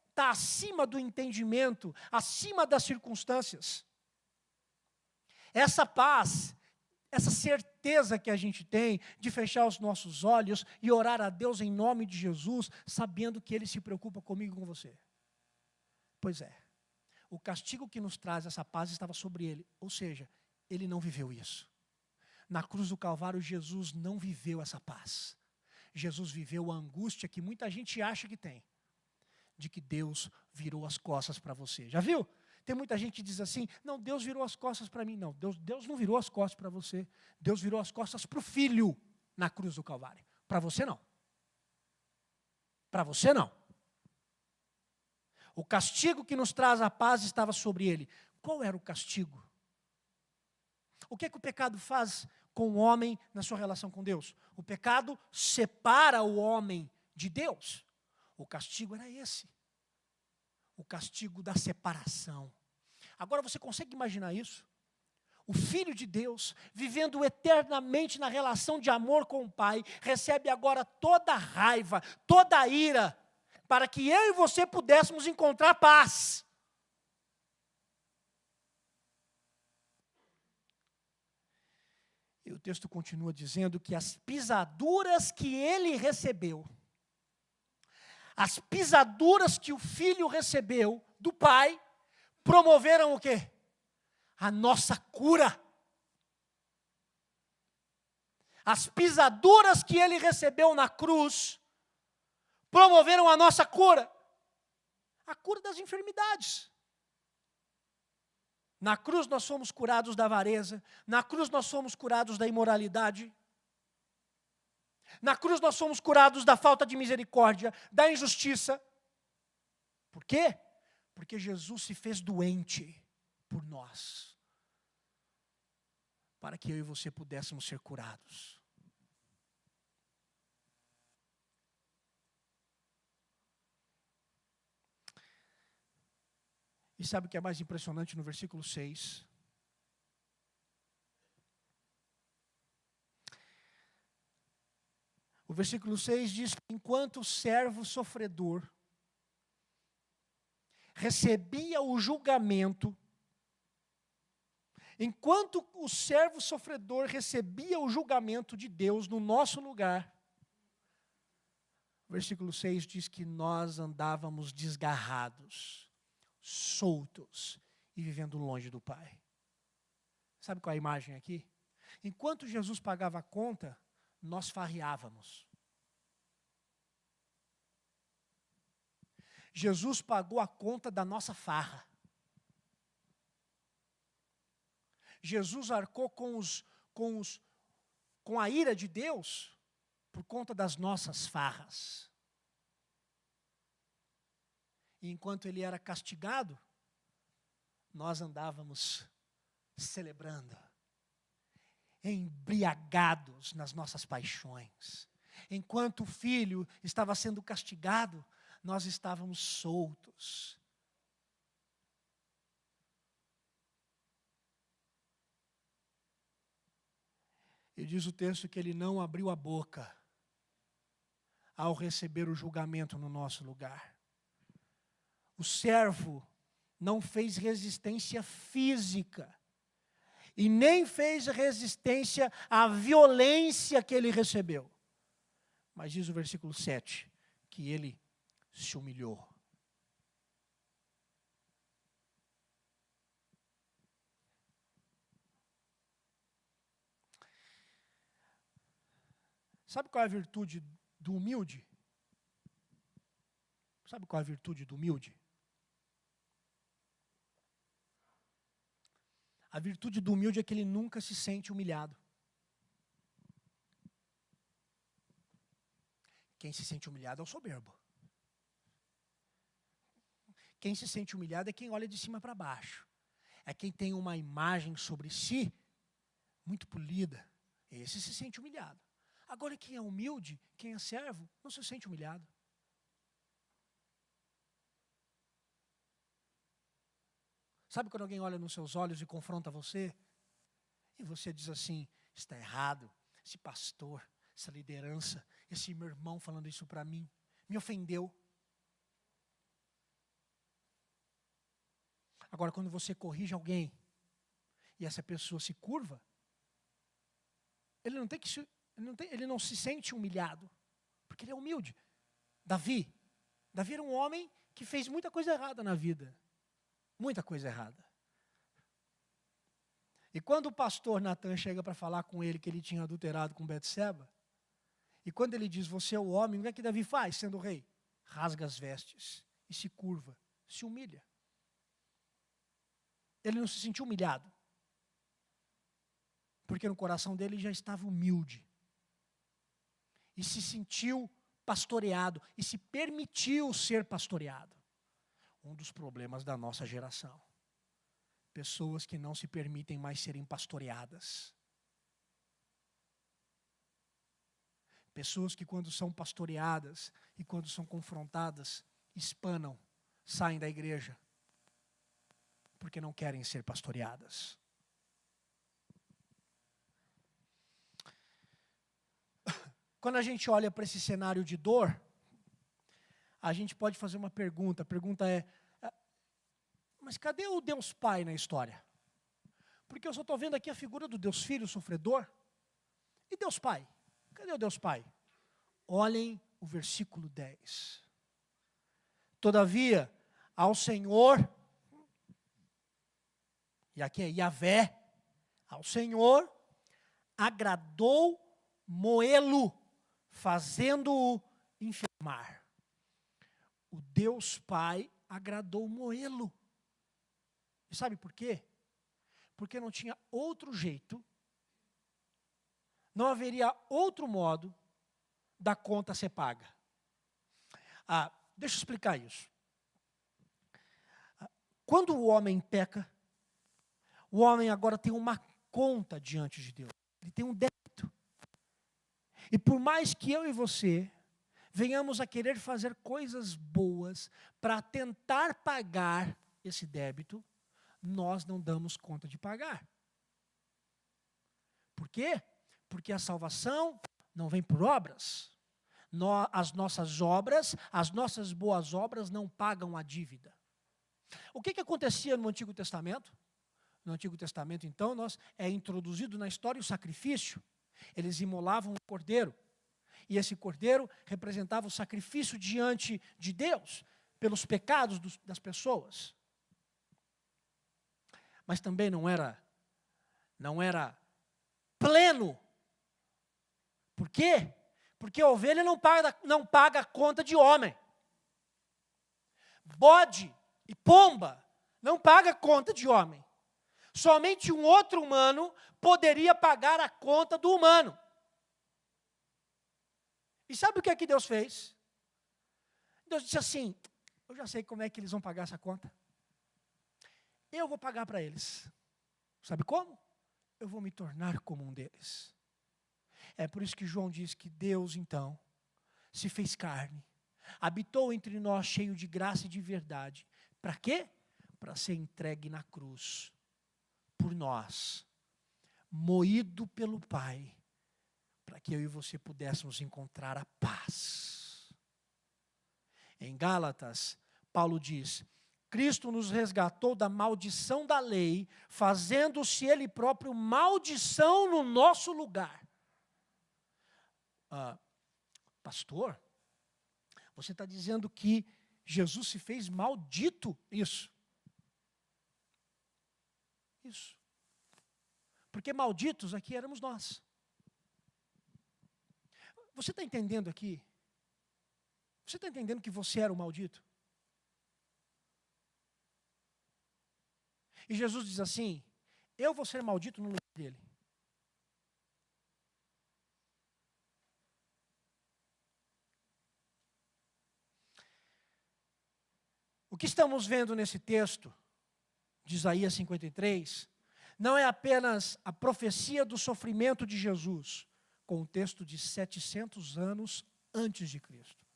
Speaker 1: está acima do entendimento, acima das circunstâncias. Essa paz, essa certeza que a gente tem de fechar os nossos olhos e orar a Deus em nome de Jesus, sabendo que Ele se preocupa comigo e com você. Pois é. O castigo que nos traz essa paz estava sobre ele. Ou seja, ele não viveu isso. Na cruz do Calvário, Jesus não viveu essa paz. Jesus viveu a angústia que muita gente acha que tem. De que Deus virou as costas para você. Já viu? Tem muita gente que diz assim, não, Deus virou as costas para mim. Não, Deus não virou as costas para você. Deus virou as costas para o Filho na cruz do Calvário. Para você não. Para você não. O castigo que nos traz a paz estava sobre ele. Qual era o castigo? O que é que o pecado faz com o homem na sua relação com Deus? O pecado separa o homem de Deus. O castigo era esse. O castigo da separação. Agora você consegue imaginar isso? O Filho de Deus, vivendo eternamente na relação de amor com o Pai, recebe agora toda a raiva, toda a ira, para que eu e você pudéssemos encontrar paz. E o texto continua dizendo que as pisaduras que ele recebeu, As pisaduras que o filho recebeu do pai promoveram o quê? A nossa cura. As pisaduras que ele recebeu na cruz promoveram a nossa cura. A cura das enfermidades. Na cruz nós somos curados da avareza. Na cruz nós somos curados da imoralidade. Na cruz nós somos curados da falta de misericórdia, da injustiça. Por quê? Porque Jesus se fez doente por nós. Para que eu e você pudéssemos ser curados. E sabe o que é mais impressionante no versículo 6? O versículo 6 diz: enquanto o servo sofredor recebia o julgamento, enquanto o servo sofredor recebia o julgamento de Deus no nosso lugar, o versículo 6 diz que nós andávamos desgarrados, soltos e vivendo longe do Pai. Sabe qual é a imagem aqui? Enquanto Jesus pagava a conta, nós farreávamos. Jesus pagou a conta da nossa farra. Jesus arcou com a ira de Deus por conta das nossas farras. E enquanto ele era castigado, nós andávamos celebrando, embriagados nas nossas paixões. Enquanto o filho estava sendo castigado, nós estávamos soltos. E diz o texto que ele não abriu a boca ao receber o julgamento no nosso lugar. O servo não fez resistência física e nem fez resistência à violência que ele recebeu. Mas diz o versículo 7 que ele se humilhou. Sabe qual é a virtude do humilde? Sabe qual é a virtude do humilde? A virtude do humilde é que ele nunca se sente humilhado. Quem se sente humilhado é o soberbo. Quem se sente humilhado é quem olha de cima para baixo. É quem tem uma imagem sobre si muito polida. Esse se sente humilhado. Agora quem é humilde, quem é servo, não se sente humilhado. Sabe quando alguém olha nos seus olhos e confronta você? E você diz assim, está errado, esse pastor, essa liderança, esse meu irmão falando isso para mim, me ofendeu. Agora quando você corrige alguém, e essa pessoa se curva, ele não se sente humilhado, porque ele é humilde. Davi era um homem que fez muita coisa errada na vida. Muita coisa errada. E quando o pastor Natan chega para falar com ele que ele tinha adulterado com Betseba, e quando ele diz, você é o homem, o que é que Davi faz sendo rei? Rasga as vestes e se curva, se humilha. Ele não se sentiu humilhado, porque no coração dele já estava humilde. E se sentiu pastoreado, e se permitiu ser pastoreado. Um dos problemas da nossa geração. Pessoas que não se permitem mais serem pastoreadas. Pessoas que quando são pastoreadas e quando são confrontadas, espanam, saem da igreja. Porque não querem ser pastoreadas. Quando a gente olha para esse cenário de dor, a gente pode fazer uma pergunta. A pergunta é, mas cadê o Deus Pai na história? Porque eu só estou vendo aqui a figura do Deus Filho sofredor. E Deus Pai? Cadê o Deus Pai? Olhem o versículo 10. Todavia, ao Senhor, e aqui é Yahvé, ao Senhor agradou moê-lo, fazendo-o enfermar. O Deus Pai agradou moê-lo. E sabe por quê? Porque não tinha outro jeito, não haveria outro modo da conta ser paga. Deixa eu explicar isso. Quando o homem peca, o homem agora tem uma conta diante de Deus. Ele tem um débito. E por mais que eu e você venhamos a querer fazer coisas boas para tentar pagar esse débito, nós não damos conta de pagar. Por quê? Porque a salvação não vem por obras. As nossas obras, as nossas boas obras não pagam a dívida. O que acontecia no Antigo Testamento? No Antigo Testamento, então, é introduzido na história o sacrifício. Eles imolavam um cordeiro. E esse cordeiro representava o sacrifício diante de Deus, pelos pecados das pessoas. Mas também não era pleno. Por quê? Porque a ovelha não paga a conta de homem. Bode e pomba não paga a conta de homem. Somente um outro humano poderia pagar a conta do humano. E sabe o que é que Deus fez? Deus disse assim: eu já sei como é que eles vão pagar essa conta. Eu vou pagar para eles. Sabe como? Eu vou me tornar como um deles. É por isso que João diz que Deus, então, se fez carne, habitou entre nós cheio de graça e de verdade. Para quê? Para ser entregue na cruz por nós, moído pelo Pai, para que eu e você pudéssemos encontrar a paz. Em Gálatas, Paulo diz: Cristo nos resgatou da maldição da lei, fazendo-se Ele próprio maldição no nosso lugar. Pastor, você está dizendo que Jesus se fez maldito? Isso. Porque malditos aqui éramos nós. Você está entendendo aqui? Você está entendendo que você era o maldito? E Jesus diz assim: eu vou ser maldito no lugar dele. O que estamos vendo nesse texto de Isaías 53 não é apenas a profecia do sofrimento de Jesus, contexto de 700 anos antes de Cristo.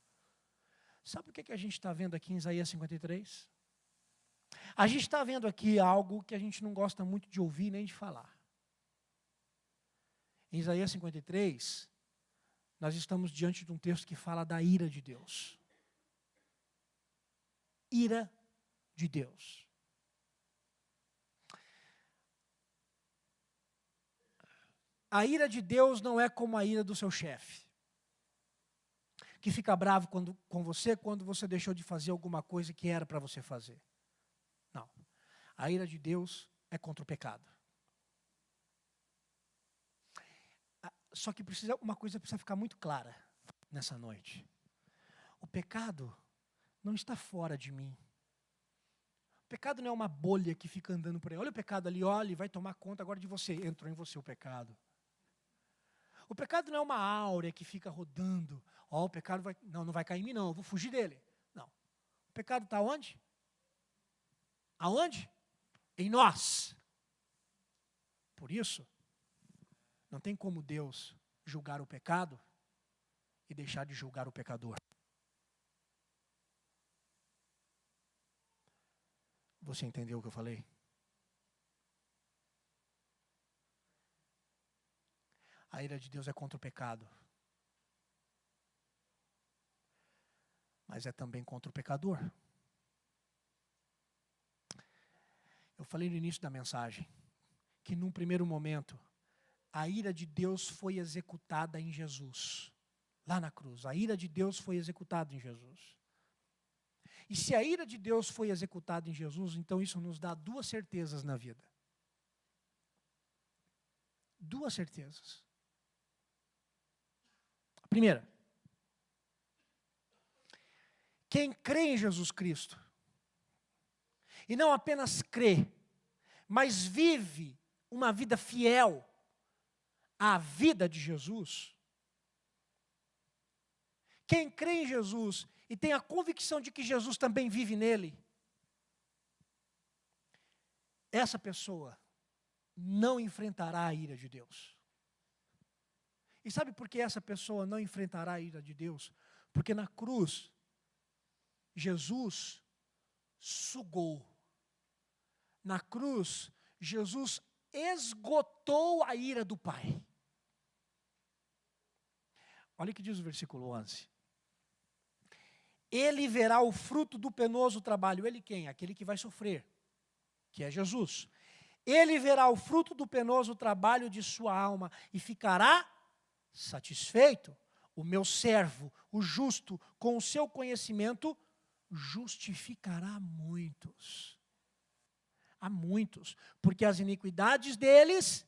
Speaker 1: Sabe o que a gente está vendo aqui em Isaías 53? A gente está vendo aqui algo que a gente não gosta muito de ouvir nem de falar. Em Isaías 53, nós estamos diante de um texto que fala da ira de Deus. Ira de Deus. A ira de Deus não é como a ira do seu chefe, que fica bravo com você quando você deixou de fazer alguma coisa que era para você fazer. Não. A ira de Deus é contra o pecado. Só que uma coisa precisa ficar muito clara nessa noite. O pecado não está fora de mim. O pecado não é uma bolha que fica andando por aí. Olha o pecado ali, olha, e vai tomar conta agora de você. Entrou em você o pecado. O pecado não é uma áurea que fica rodando. O pecado não vai cair em mim não, eu vou fugir dele. Não. O pecado está onde? Aonde? Em nós. Por isso, não tem como Deus julgar o pecado e deixar de julgar o pecador. Você entendeu o que eu falei? A ira de Deus é contra o pecado. Mas é também contra o pecador. Eu falei no início da mensagem que num primeiro momento a ira de Deus foi executada em Jesus, lá na cruz. A ira de Deus foi executada em Jesus. E se a ira de Deus foi executada em Jesus, então isso nos dá duas certezas na vida. Duas certezas. A primeira, quem crê em Jesus Cristo, e não apenas crê, mas vive uma vida fiel à vida de Jesus, quem crê em Jesus e tem a convicção de que Jesus também vive nele, essa pessoa não enfrentará a ira de Deus. E sabe por que essa pessoa não enfrentará a ira de Deus? Porque na cruz, Jesus sugou. Na cruz, Jesus esgotou a ira do Pai. Olha o que diz o versículo 11. Ele verá o fruto do penoso trabalho. Ele quem? Aquele que vai sofrer, que é Jesus. Ele verá o fruto do penoso trabalho de sua alma e ficará satisfeito. O meu servo, o justo, com o seu conhecimento, justificará muitos. A muitos, porque as iniquidades deles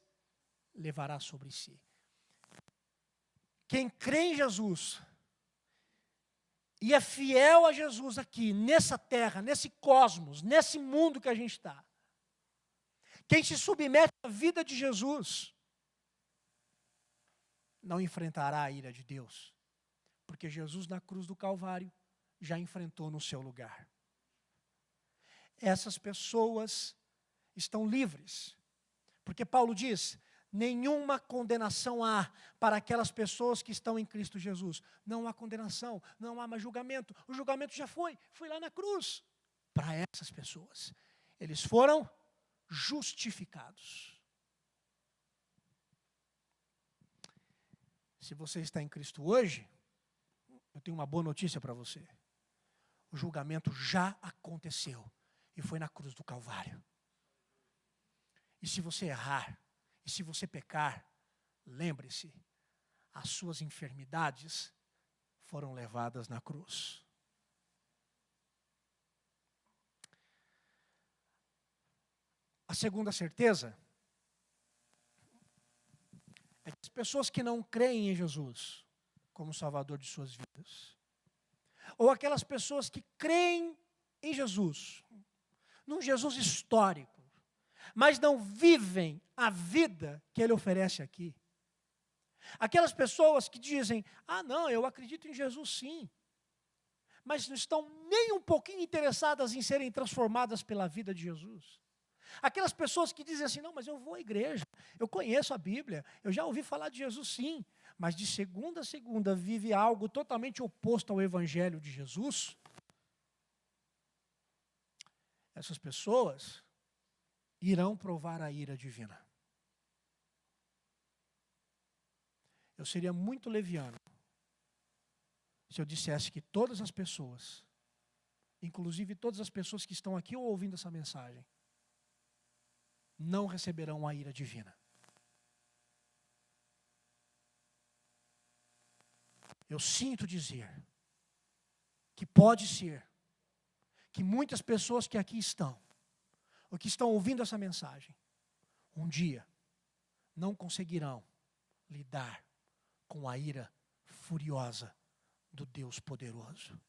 Speaker 1: levará sobre si. Quem crê em Jesus e é fiel a Jesus aqui, nessa terra, nesse cosmos, nesse mundo que a gente está, quem se submete à vida de Jesus, não enfrentará a ira de Deus, porque Jesus na cruz do Calvário já enfrentou no seu lugar. Essas pessoas estão livres, porque Paulo diz, nenhuma condenação há para aquelas pessoas que estão em Cristo Jesus. Não há condenação, não há mais julgamento. O julgamento já foi lá na cruz. Para essas pessoas, eles foram justificados. Se você está em Cristo hoje, eu tenho uma boa notícia para você. O julgamento já aconteceu e foi na cruz do Calvário. E se você errar, e se você pecar, lembre-se, as suas enfermidades foram levadas na cruz. A segunda certeza é que as pessoas que não creem em Jesus como Salvador de suas vidas, ou aquelas pessoas que creem em Jesus, num Jesus histórico, mas não vivem a vida que Ele oferece aqui. Aquelas pessoas que dizem, não, eu acredito em Jesus sim, mas não estão nem um pouquinho interessadas em serem transformadas pela vida de Jesus. Aquelas pessoas que dizem assim, não, mas eu vou à igreja, eu conheço a Bíblia, eu já ouvi falar de Jesus sim, mas de segunda a segunda vive algo totalmente oposto ao Evangelho de Jesus. Essas pessoas irão provar a ira divina. Eu seria muito leviano se eu dissesse que todas as pessoas, inclusive todas as pessoas que estão aqui ou ouvindo essa mensagem, não receberão a ira divina. Eu sinto dizer que pode ser que muitas pessoas que aqui estão, ou que estão ouvindo essa mensagem, um dia não conseguirão lidar com a ira furiosa do Deus poderoso.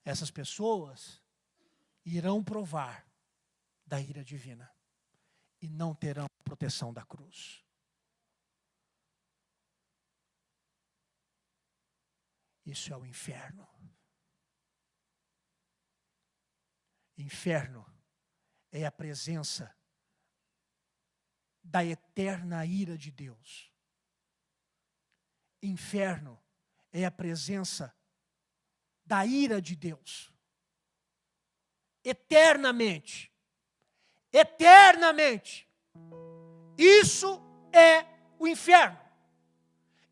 Speaker 1: Essas pessoas irão provar da ira divina e não terão a proteção da cruz. Isso é o inferno. Inferno é a presença da eterna ira de Deus. Inferno é a presença da ira de Deus. Eternamente. Eternamente. Isso é o inferno.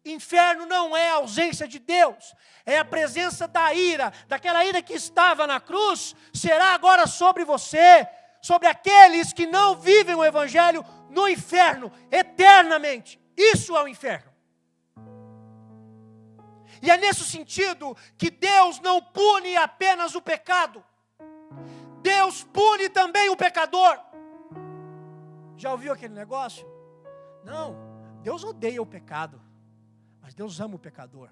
Speaker 1: Inferno não é a ausência de Deus, é a presença da ira, daquela ira que estava na cruz, será agora sobre você, sobre aqueles que não vivem o Evangelho no inferno, eternamente. Isso é o inferno. E é nesse sentido que Deus não pune apenas o pecado. Deus pune também o pecador. Já ouviu aquele negócio? Não, Deus odeia o pecado, mas Deus ama o pecador.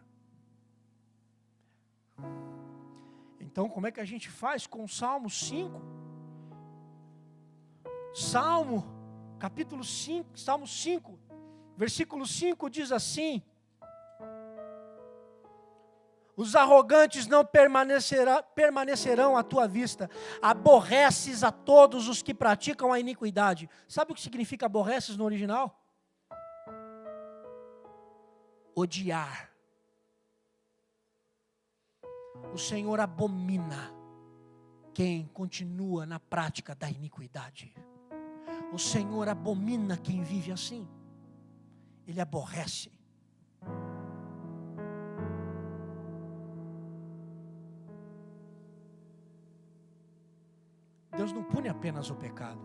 Speaker 1: Então, como é que a gente faz com o Salmo 5? Salmo, capítulo 5, Salmo 5, versículo 5 diz assim: os arrogantes não permanecerão à tua vista, aborreces a todos os que praticam a iniquidade. Sabe o que significa aborreces no original? Odiar. O Senhor abomina quem continua na prática da iniquidade. O Senhor abomina quem vive assim. Ele aborrece. Deus não pune apenas o pecado.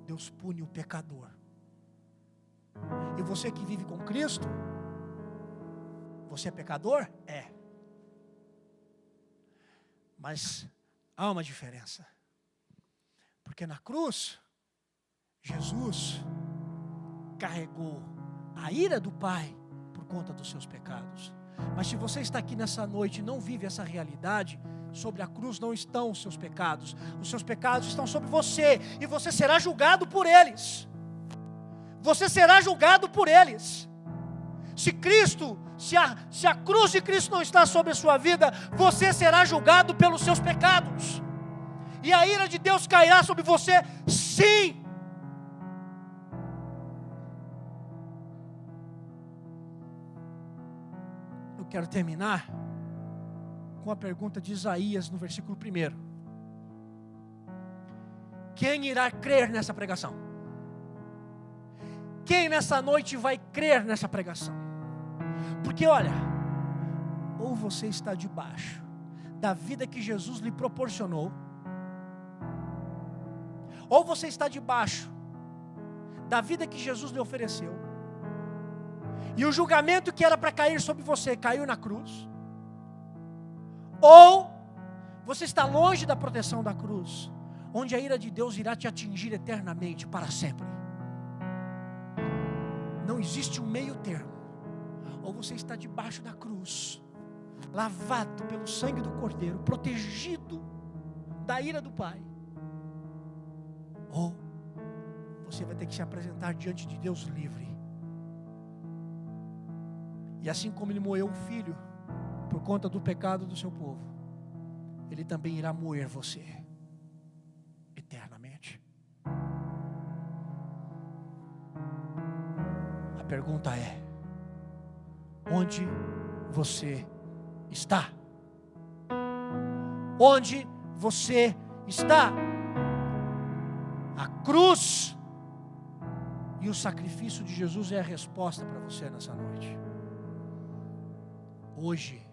Speaker 1: Deus pune o pecador. E você que vive com Cristo, você é pecador? É. Mas há uma diferença. Porque na cruz, Jesus carregou a ira do Pai por conta dos seus pecados. Mas se você está aqui nessa noite e não vive essa realidade, sobre a cruz não estão os seus pecados. Os seus pecados estão sobre você. E você será julgado por eles. Você será julgado por eles. Se a cruz de Cristo não está sobre a sua vida, você será julgado pelos seus pecados. E a ira de Deus cairá sobre você, sim. Eu quero terminar com a pergunta de Isaías no versículo 1. Quem irá crer nessa pregação? Quem nessa noite vai crer nessa pregação? Porque olha, ou você está debaixo da vida que Jesus lhe proporcionou, ou você está debaixo da vida que Jesus lhe ofereceu, e o julgamento que era para cair sobre você caiu na cruz, ou você está longe da proteção da cruz, onde a ira de Deus irá te atingir eternamente, para sempre. Não existe um meio termo. Ou você está debaixo da cruz, lavado pelo sangue do Cordeiro, protegido da ira do Pai, ou você vai ter que se apresentar diante de Deus livre. E assim como Ele moeu o Filho por conta do pecado do seu povo, Ele também irá moer você eternamente. A pergunta é: onde você está? Onde você está? A cruz e o sacrifício de Jesus é a resposta para você nessa noite. Hoje,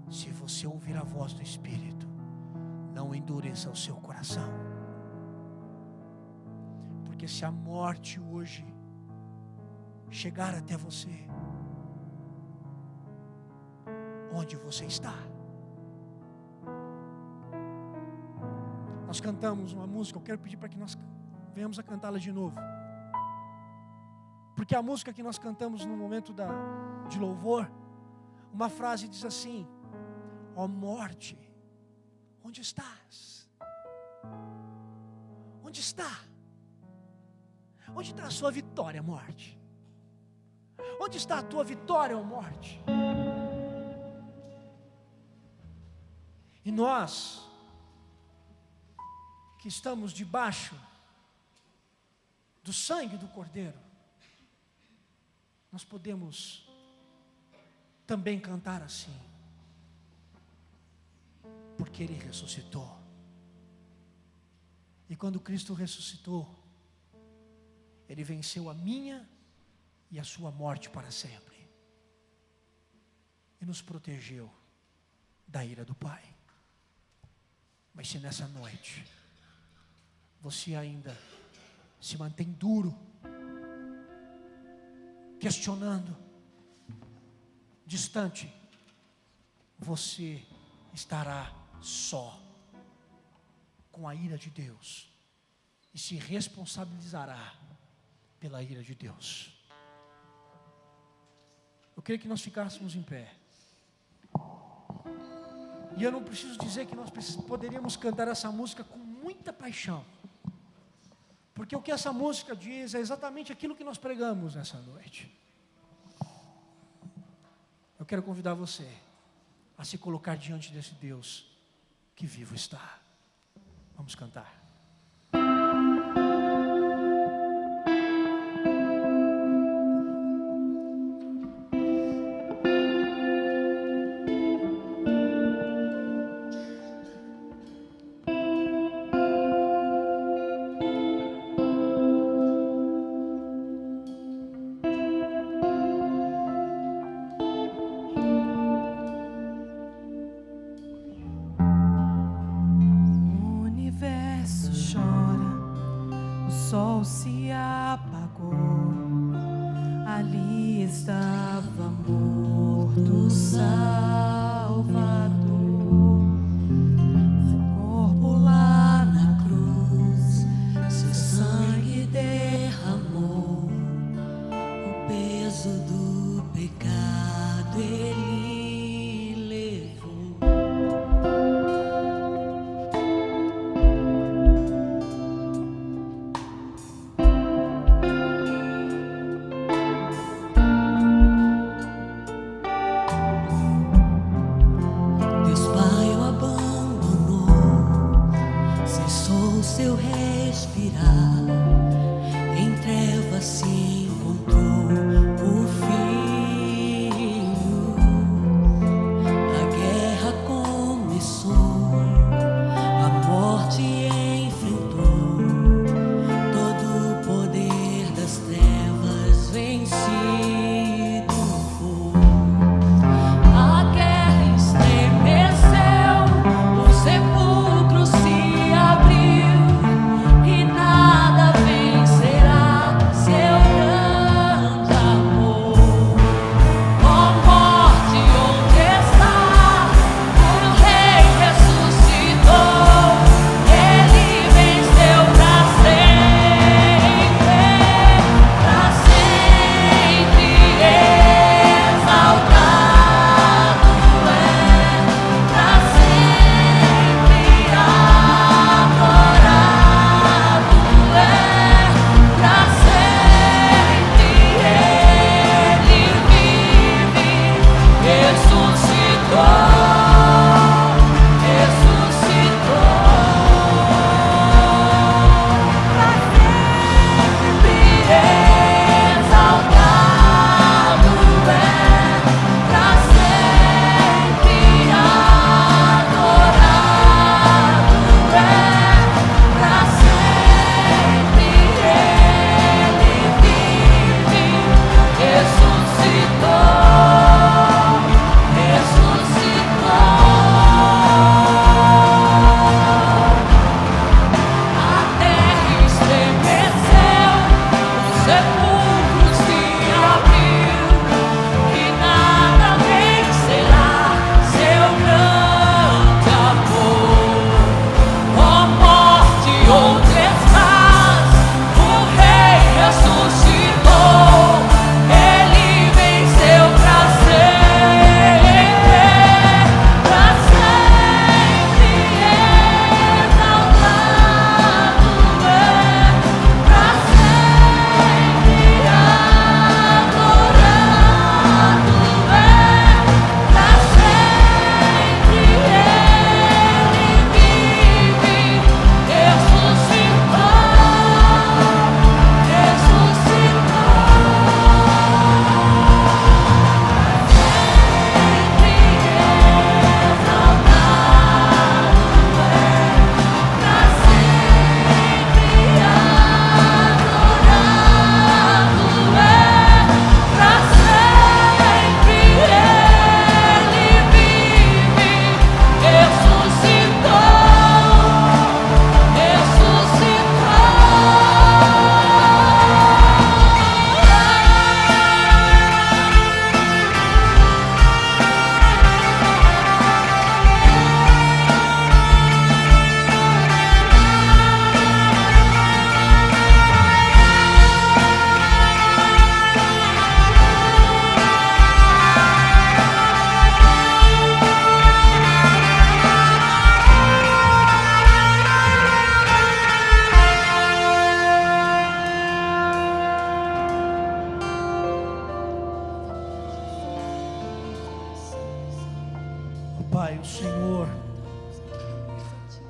Speaker 1: se você ouvir a voz do Espírito, não endureça o seu coração. Porque se a morte hoje chegar até você, onde você está? Nós cantamos uma música, eu quero pedir para que nós venhamos a cantá-la de novo. Porque a música que nós cantamos no momento de louvor, uma frase diz assim: ó morte, onde estás? Onde está? Onde está a sua vitória, morte? Onde está a tua vitória, ó morte? E nós, que estamos debaixo do sangue do Cordeiro, nós podemos também cantar assim, porque Ele ressuscitou. E quando Cristo ressuscitou, Ele venceu a minha e a sua morte para sempre, e nos protegeu da ira do Pai. Mas se nessa noite você ainda se mantém duro, questionando, distante, você estará só com a ira de Deus e se responsabilizará pela ira de Deus. Eu queria que nós ficássemos em pé. E eu não preciso dizer que nós poderíamos cantar essa música com muita paixão, porque o que essa música diz é exatamente aquilo que nós pregamos nessa noite. Eu quero convidar você a se colocar diante desse Deus que vivo está. Vamos cantar.
Speaker 2: Sol se apagou, ali estava morto Salvador. Seu corpo lá na cruz, seu sangue derramou, o peso do pecado ele levou. Seu respirar, em trevas se encontrou o Filho. A guerra começou, a morte enfrentou, todo o poder das trevas vencido foi. A guerra estremeceu, o sepulcro se abriu. Nada vencerá seu grande amor.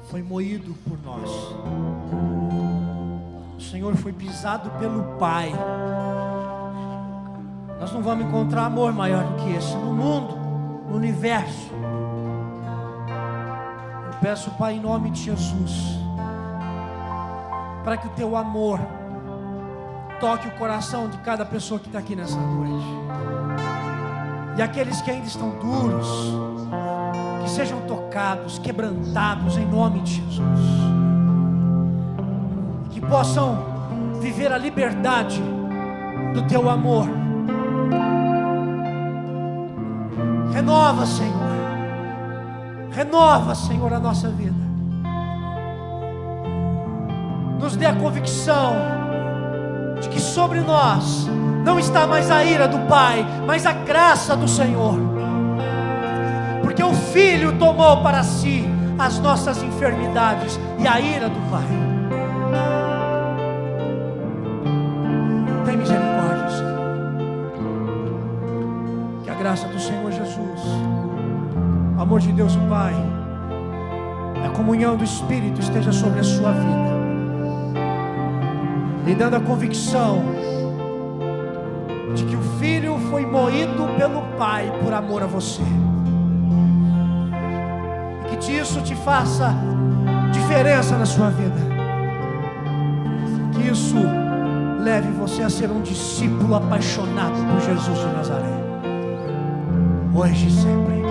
Speaker 1: foi moído por nós. O Senhor foi pisado pelo Pai. Nós não vamos encontrar amor maior do que esse no mundo, no universo. Eu peço, Pai, em nome de Jesus, para que o Teu amor toque o coração de cada pessoa que está aqui nessa noite. E aqueles que ainda estão duros, que sejam tocados, quebrantados em nome de Jesus. Que possam viver a liberdade do Teu amor. Renova, Senhor. Renova, Senhor, a nossa vida. Nos dê a convicção de que sobre nós não está mais a ira do Pai, mas a graça do Senhor. Porque o Filho tomou para si as nossas enfermidades e a ira do Pai. Tem misericórdia, Senhor. Que a graça do Senhor Jesus, o amor de Deus o Pai, a comunhão do Espírito esteja sobre a sua vida, lhe dando a convicção de que o Filho foi moído pelo Pai por amor a você. E que isso te faça diferença na sua vida. Que isso leve você a ser um discípulo apaixonado por Jesus de Nazaré, hoje e sempre.